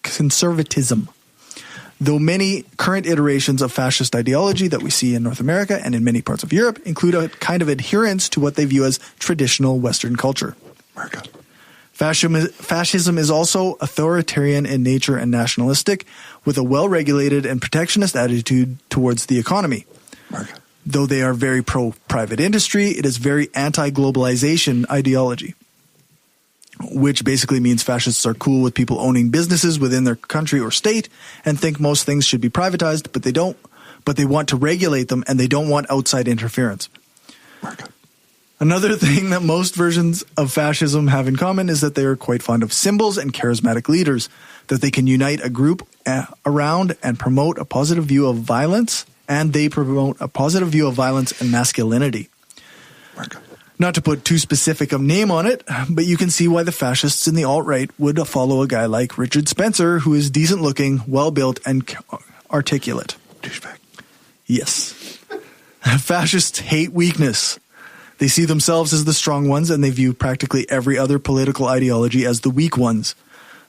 B: conservatism. Though many current iterations of fascist ideology that we see in North America and in many parts of Europe include a kind of adherence to what they view as traditional Western culture. Fascism is also authoritarian in nature and nationalistic, with a well-regulated and protectionist attitude towards the economy. Though they are very pro-private industry, it is very anti-globalization ideology, which basically means fascists are cool with people owning businesses within their country or state and think most things should be privatized, but they don't. But they want to regulate them, and they don't want outside interference. Another thing that most versions of fascism have in common is that they are quite fond of symbols and charismatic leaders, that they can unite a group around and promote a positive view of violence, and they promote a positive view of violence and masculinity. Not to put too specific a name on it, but you can see why the fascists in the alt-right would follow a guy like Richard Spencer, who is decent-looking, well-built, and articulate.
C: Douchebag.
B: Yes. Fascists hate weakness. They see themselves as the strong ones, and they view practically every other political ideology as the weak ones.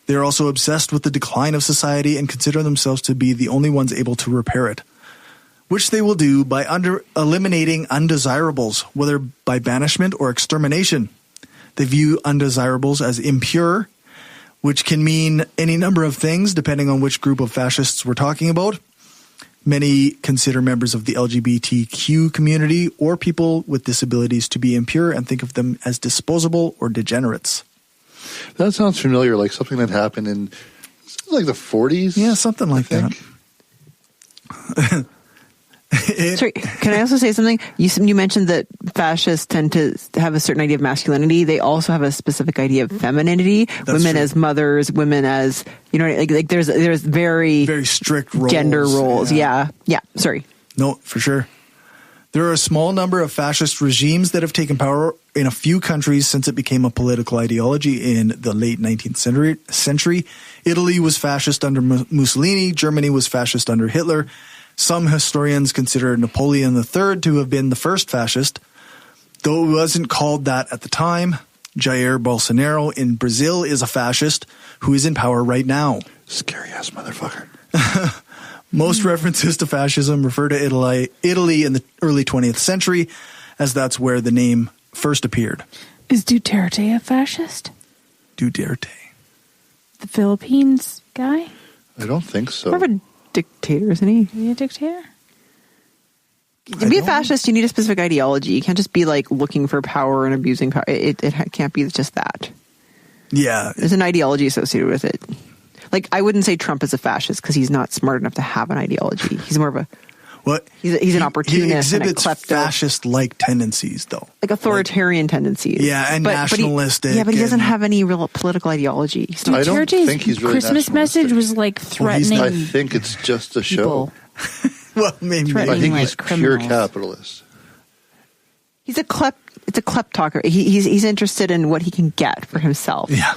B: They are also obsessed with the decline of society and consider themselves to be the only ones able to repair it, which they will do by eliminating undesirables, whether by banishment or extermination. They view undesirables as impure, which can mean any number of things depending on which group of fascists we're talking about. Many consider members of the LGBTQ community or people with disabilities to be impure and think of them as disposable or degenerates.
C: That sounds familiar, like something that happened in like the 40s?
B: Yeah, something like that.
D: Sorry, can I also say something? You mentioned that fascists tend to have a certain idea of masculinity. They also have a specific idea of femininity. Women as mothers, women as, like there's very
B: strict roles,
D: gender roles. Yeah. Sorry.
B: No, for sure. There are a small number of fascist regimes that have taken power in a few countries since it became a political ideology in the late 19th century. Italy was fascist under Mussolini. Germany was fascist under Hitler. Some historians consider Napoleon III to have been the first fascist, though it wasn't called that at the time. Jair Bolsonaro in Brazil is a fascist who is in power right now.
C: Scary-ass motherfucker.
B: Most references to fascism refer to Italy in the early 20th century, as that's where the name first appeared.
G: Is Duterte a fascist?
B: Duterte.
G: The Philippines guy?
C: I don't think so.
D: More of a dictator, isn't he?
G: Is he a dictator?
D: To be a fascist, you need a specific ideology. You can't just be like looking for power and abusing power. It can't be just that.
B: Yeah.
D: There's an ideology associated with it. Like, I wouldn't say Trump is a fascist because he's not smart enough to have an ideology. He's more of a... He's an opportunist.
B: He exhibits
D: and a klepto.
B: Fascist-like tendencies, though.
D: Like authoritarian tendencies.
B: Yeah, and nationalistic.
D: But he doesn't have any real political ideology.
C: I don't think he's really
G: Christmas message was like threatening.
C: I think it's just a show.
B: Well, maybe.
C: I think he's pure
G: criminals.
C: capitalist.
D: He's a it's a kleptocracy. He's interested in what he can get for himself.
B: Yeah.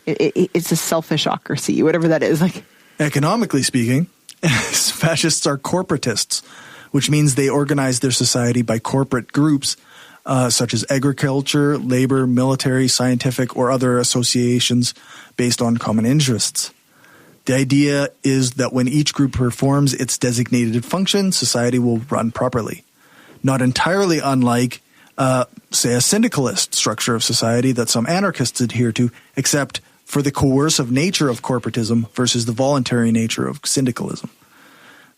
D: It's a selfishocracy, whatever that is. Like,
B: economically speaking, fascists are corporatists, which means they organize their society by corporate groups such as agriculture, labor, military, scientific, or other associations based on common interests. The idea is that when each group performs its designated function, society will run properly. Not entirely unlike, say, a syndicalist structure of society that some anarchists adhere to, except for the coercive nature of corporatism versus the voluntary nature of syndicalism.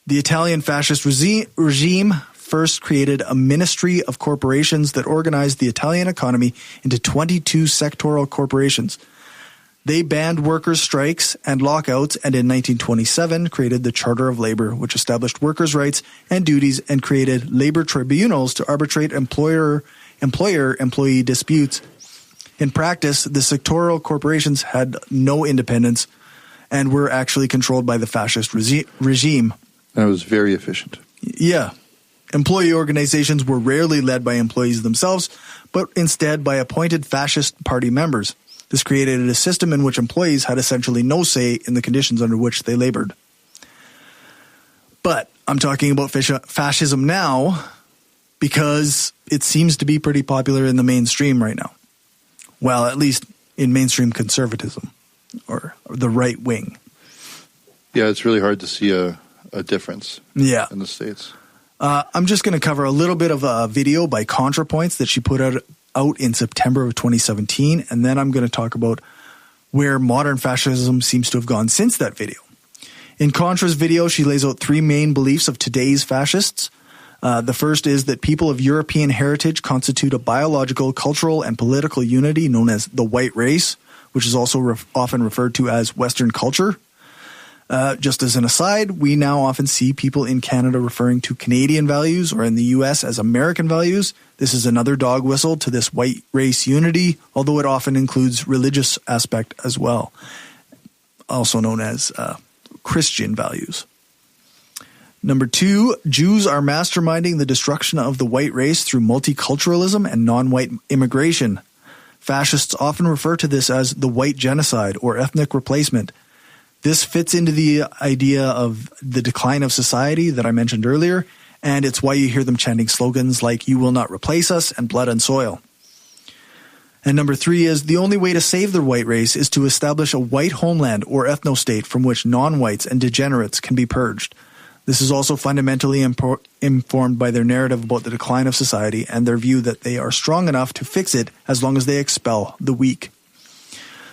B: The Italian fascist regime first created a ministry of corporations that organized the Italian economy into 22 sectoral corporations. They banned workers' strikes and lockouts, and in 1927 created the Charter of Labor, which established workers' rights and duties and created labor tribunals to arbitrate employer-employee disputes. In practice, the sectoral corporations had no independence and were actually controlled by the fascist regime.
C: And it was very efficient.
B: Yeah. Employee organizations were rarely led by employees themselves, but instead by appointed fascist party members. This created a system in which employees had essentially no say in the conditions under which they labored. But I'm talking about fascism now because it seems to be pretty popular in the mainstream right now. Well, at least in mainstream conservatism or the right wing.
C: Yeah, it's really hard to see a difference in the States.
B: I'm just going to cover a little bit of a video by ContraPoints that she put out in September of 2017, and then I'm going to talk about where modern fascism seems to have gone since that video. In Contra's video, she lays out three main beliefs of today's fascists. The first is that people of European heritage constitute a biological, cultural, and political unity known as the white race, which is also often referred to as Western culture. Just as an aside, we now often see people in Canada referring to Canadian values or in the US as American values. This is another dog whistle to this white race unity, although it often includes religious aspect as well, also known as Christian values. Number two, Jews are masterminding the destruction of the white race through multiculturalism and non-white immigration. Fascists often refer to this as the white genocide or ethnic replacement. This fits into the idea of the decline of society that I mentioned earlier, and it's why you hear them chanting slogans like "You will not replace us" and "Blood and soil." And number three is the only way to save the white race is to establish a white homeland or ethno-state from which non-whites and degenerates can be purged. This is also fundamentally informed by their narrative about the decline of society and their view that they are strong enough to fix it as long as they expel the weak.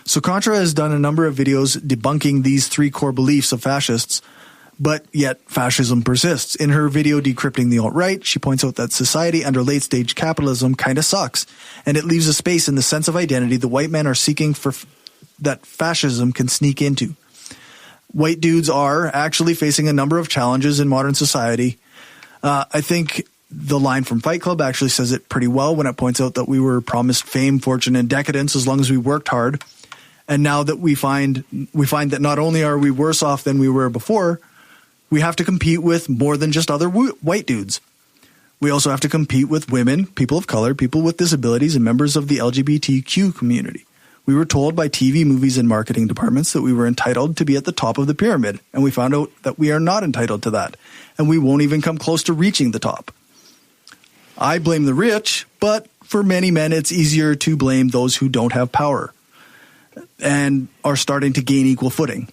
B: So Contra has done a number of videos debunking these three core beliefs of fascists, but yet fascism persists. In her video Decrypting the Alt-Right, she points out that society under late-stage capitalism kind of sucks, and it leaves a space in the sense of identity the white men are seeking for that fascism can sneak into. White dudes are actually facing a number of challenges in modern society. I think the line from Fight Club actually says it pretty well when it points out that we were promised fame, fortune, and decadence as long as we worked hard. And now that we find that not only are we worse off than we were before, we have to compete with more than just other white dudes. We also have to compete with women, people of color, people with disabilities, and members of the LGBTQ community. We were told by TV, movies, and marketing departments that we were entitled to be at the top of the pyramid, and we found out that we are not entitled to that, and we won't even come close to reaching the top. I blame the rich, but for many men, it's easier to blame those who don't have power and are starting to gain equal footing.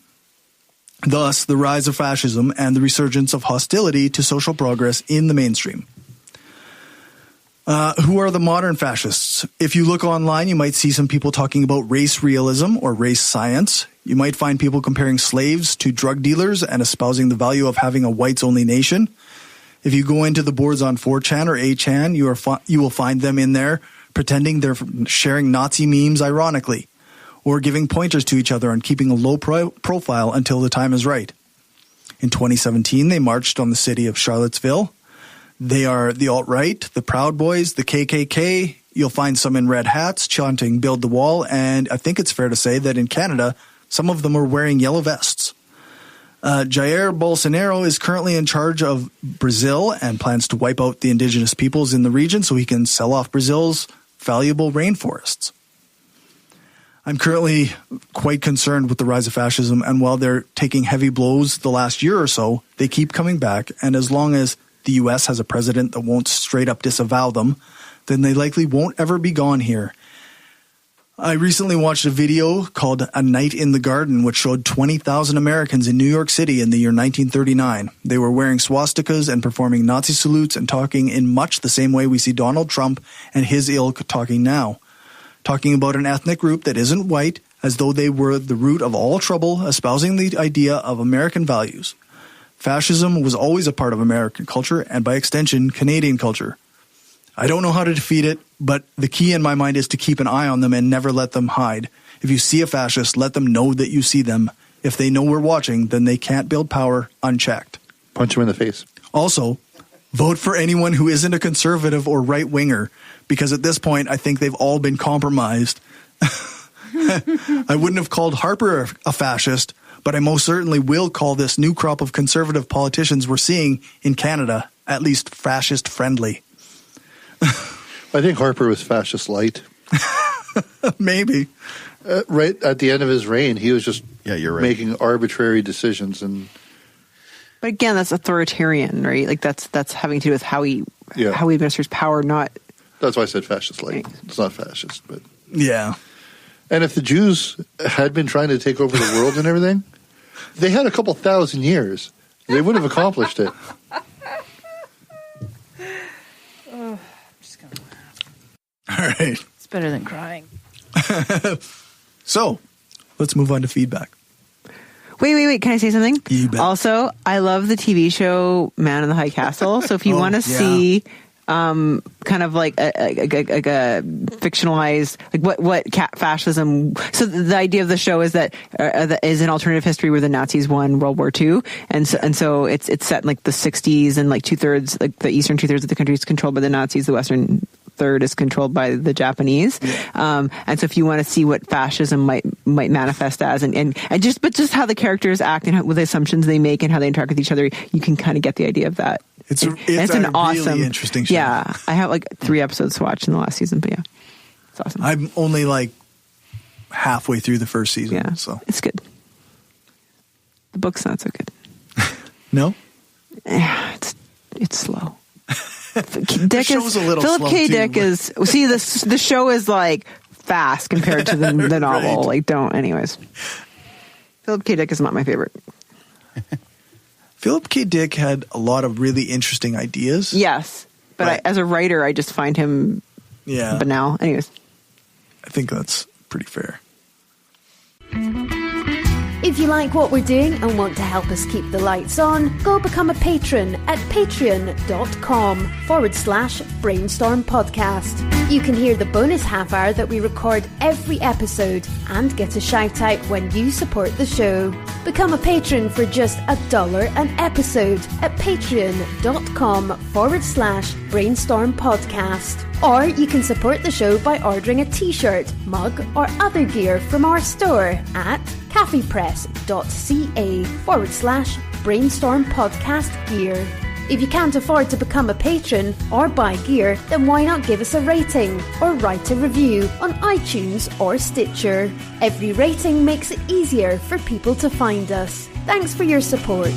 B: Thus, the rise of fascism and the resurgence of hostility to social progress in the mainstream. Who are the modern fascists? If you look online, you might see some people talking about race realism or race science. You might find people comparing slaves to drug dealers and espousing the value of having a whites-only nation. If you go into the boards on 4chan or 8chan, you will find them in there pretending they're sharing Nazi memes ironically, or giving pointers to each other on keeping a low profile until the time is right. In 2017, they marched on the city of Charlottesville. They are the alt-right, the Proud Boys, the KKK. You'll find some in red hats chanting "Build the Wall," and I think it's fair to say that in Canada, some of them are wearing yellow vests. Jair Bolsonaro is currently in charge of Brazil and plans to wipe out the indigenous peoples in the region so he can sell off Brazil's valuable rainforests. I'm currently quite concerned with the rise of fascism, and while they're taking heavy blows the last year or so, they keep coming back, and as long as the U.S. has a president that won't straight up disavow them, then they likely won't ever be gone here. I recently watched a video called A Night in the Garden, which showed 20,000 Americans in New York City in the year 1939. They were wearing swastikas and performing Nazi salutes and talking in much the same way we see Donald Trump and his ilk talking now. Talking about an ethnic group that isn't white, as though they were the root of all trouble, espousing the idea of American values. Fascism was always a part of American culture and, by extension, Canadian culture. I don't know how to defeat it, but the key in my mind is to keep an eye on them and never let them hide. If you see a fascist, let them know that you see them. If they know we're watching, then they can't build power unchecked.
C: Punch them in the face.
B: Also, vote for anyone who isn't a conservative or right-winger, because at this point, I think they've all been compromised. I wouldn't have called Harper a fascist, but I most certainly will call this new crop of conservative politicians we're seeing in Canada at least fascist-friendly.
C: I think Harper was fascist light.
B: Maybe.
C: Right at the end of his reign, he was just
M: you're right.
C: making arbitrary decisions.
D: But again, that's authoritarian, right? Like that's having to do with how he administers power, not...
C: That's why I said fascist-like. It's not fascist, but...
B: Yeah.
C: And if the Jews had been trying to take over the world and everything, they had a couple thousand years. They would have accomplished it.
G: I'm just going to laugh.
B: All right.
G: It's better than crying.
B: So, let's move on to feedback.
D: Wait. Can I say something?
B: You bet.
D: Also, I love the TV show Man in the High Castle. So if you want to see kind of like a fictionalized, like what fascism. So the idea of the show is that is an alternative history where the Nazis won World War II, and so it's set in like the 60s, and like 2/3, like the eastern 2/3 of the country is controlled by the Nazis, the western third is controlled by the Japanese. And so if you want to see what fascism might manifest as, and just how the characters act and what the assumptions they make and how they interact with each other, you can kind of get the idea of that.
B: It's
D: an awesome,
B: really interesting show.
D: Yeah, I have like 3 episodes to watch in the last season, but yeah, it's awesome.
B: I'm only like halfway through the first season, so
D: it's good. The book's not so good.
B: No?
D: Yeah, it's slow.
B: The show's a little
D: Philip
B: slow
D: K.
B: too,
D: Dick
B: but-
D: is the show is like fast compared to the novel.
B: Right.
D: Like anyways. Philip K. Dick is not my favorite.
B: Philip K. Dick had a lot of really interesting ideas.
D: Yes, but as a writer, I just find him banal. Anyways,
B: I think that's pretty fair.
P: If you like what we're doing and want to help us keep the lights on, go become a patron at patreon.com/Brainstorm Podcast. You can hear the bonus half hour that we record every episode and get a shout out when you support the show. Become a patron for just $1 an episode at patreon.com/Brainstorm Podcast. Or you can support the show by ordering a t-shirt, mug or other gear from our store at caffeepress.ca/Brainstorm Podcast Gear. If you can't afford to become a patron or buy gear, then why not give us a rating or write a review on iTunes or Stitcher? Every rating makes it easier for people to find us. Thanks for your support.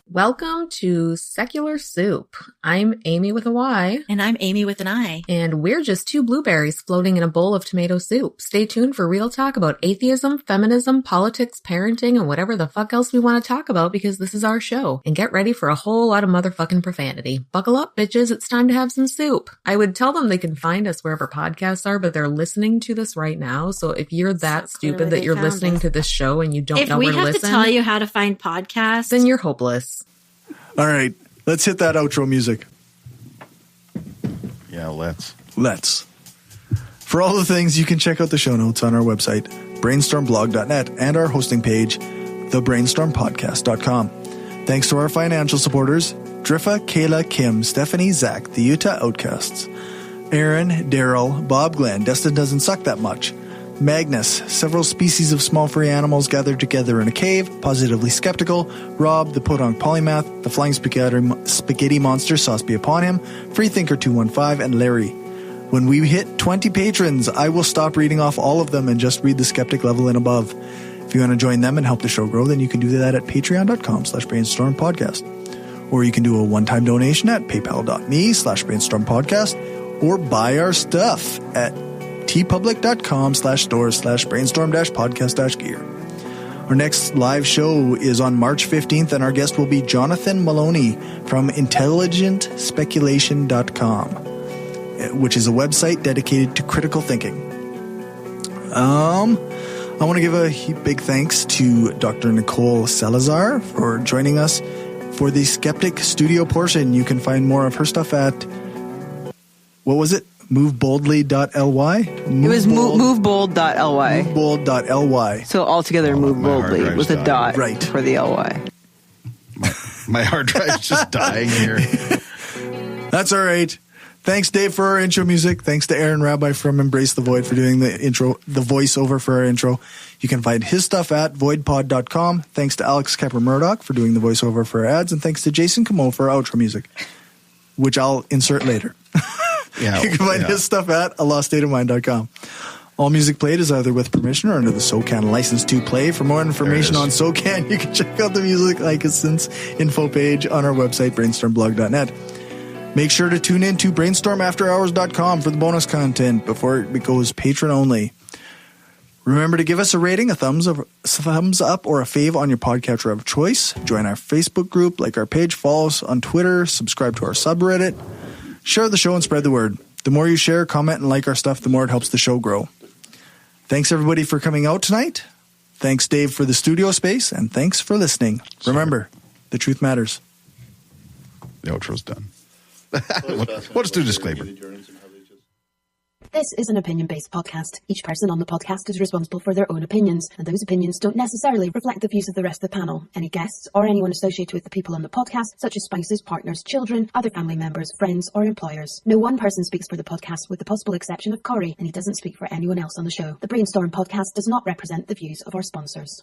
Q: Welcome to Secular Soup. I'm Amy with a Y.
R: And I'm Amy with an I.
Q: And we're just 2 blueberries floating in a bowl of tomato soup. Stay tuned for real talk about atheism, feminism, politics, parenting, and whatever the fuck else we want to talk about, because this is our show. And get ready for a whole lot of motherfucking profanity. Buckle up, bitches. It's time to have some soup. I would tell them they can find us wherever podcasts are, but they're listening to this right now. So if you're that stupid that you're listening to this show and you don't know where to listen,
R: if we have to tell you how to find podcasts,
Q: then you're hopeless.
B: All right, let's hit that outro music.
M: Yeah, let's.
B: For all the things, you can check out the show notes on our website, brainstormblog.net, and our hosting page, thebrainstormpodcast.com. Thanks to our financial supporters, Driffa, Kayla, Kim, Stephanie, Zach, the Utah Outcasts, Aaron, Daryl, Bob Glenn, Destin Doesn't Suck That Much, Magnus, several species of small furry animals gathered together in a cave, Positively Skeptical, Rob, the Podunk Polymath, the Flying Spaghetti Monster, Sauce Be Upon Him, Freethinker 215, and Larry. When we hit 20 patrons, I will stop reading off all of them and just read the skeptic level and above. If you want to join them and help the show grow, then you can do that at patreon.com/brainstormpodcast. Or you can do a one-time donation at paypal.me/brainstormpodcast, or buy our stuff at tpublic.com/store/brainstorm-podcast-gear. Our next live show is on March 15th, and our guest will be Jonathan Maloney from intelligentspeculation.com, which is a website dedicated to critical thinking. I want to give a big thanks to Dr. Nicole Salazar for joining us for the Skeptic Studio portion. You can find more of her stuff at, what was it? Moveboldly.ly?
D: It was movebold.ly.
B: Movebold.ly.
D: So altogether, move boldly with a dot for the ly.
M: My hard drive's just dying here.
B: That's all right. Thanks, Dave, for our intro music. Thanks to Aaron Rabbi from Embrace the Void for doing the intro, the voiceover for our intro. You can find his stuff at voidpod.com. Thanks to Alex Kepper-Murdoch for doing the voiceover for our ads. And thanks to Jason Camo for our outro music, which I'll insert later.
M: Yeah,
B: You can find his stuff at aloststateofmind.com. All music played is either with permission or under the SOCAN license to play. For more information on SOCAN, you can check out the music license info page on our website, brainstormblog.net. Make sure to tune in to brainstormafterhours.com for the bonus content before it goes patron only. Remember to give us a rating, a thumbs up, or a fave on your podcatcher of choice. Join our Facebook group, like our page, follow us on Twitter, subscribe to our subreddit. Share the show and spread the word. The more you share, comment, and like our stuff, the more it helps the show grow. Thanks, everybody, for coming out tonight. Thanks, Dave, for the studio space, and thanks for listening. Remember, the truth matters.
M: The outro's done. We'll just do a disclaimer.
P: This is an opinion-based podcast. Each person on the podcast is responsible for their own opinions, and those opinions don't necessarily reflect the views of the rest of the panel. Any guests or anyone associated with the people on the podcast, such as spouses, partners, children, other family members, friends, or employers. No one person speaks for the podcast with the possible exception of Cory, and he doesn't speak for anyone else on the show. The Brainstorm podcast does not represent the views of our sponsors.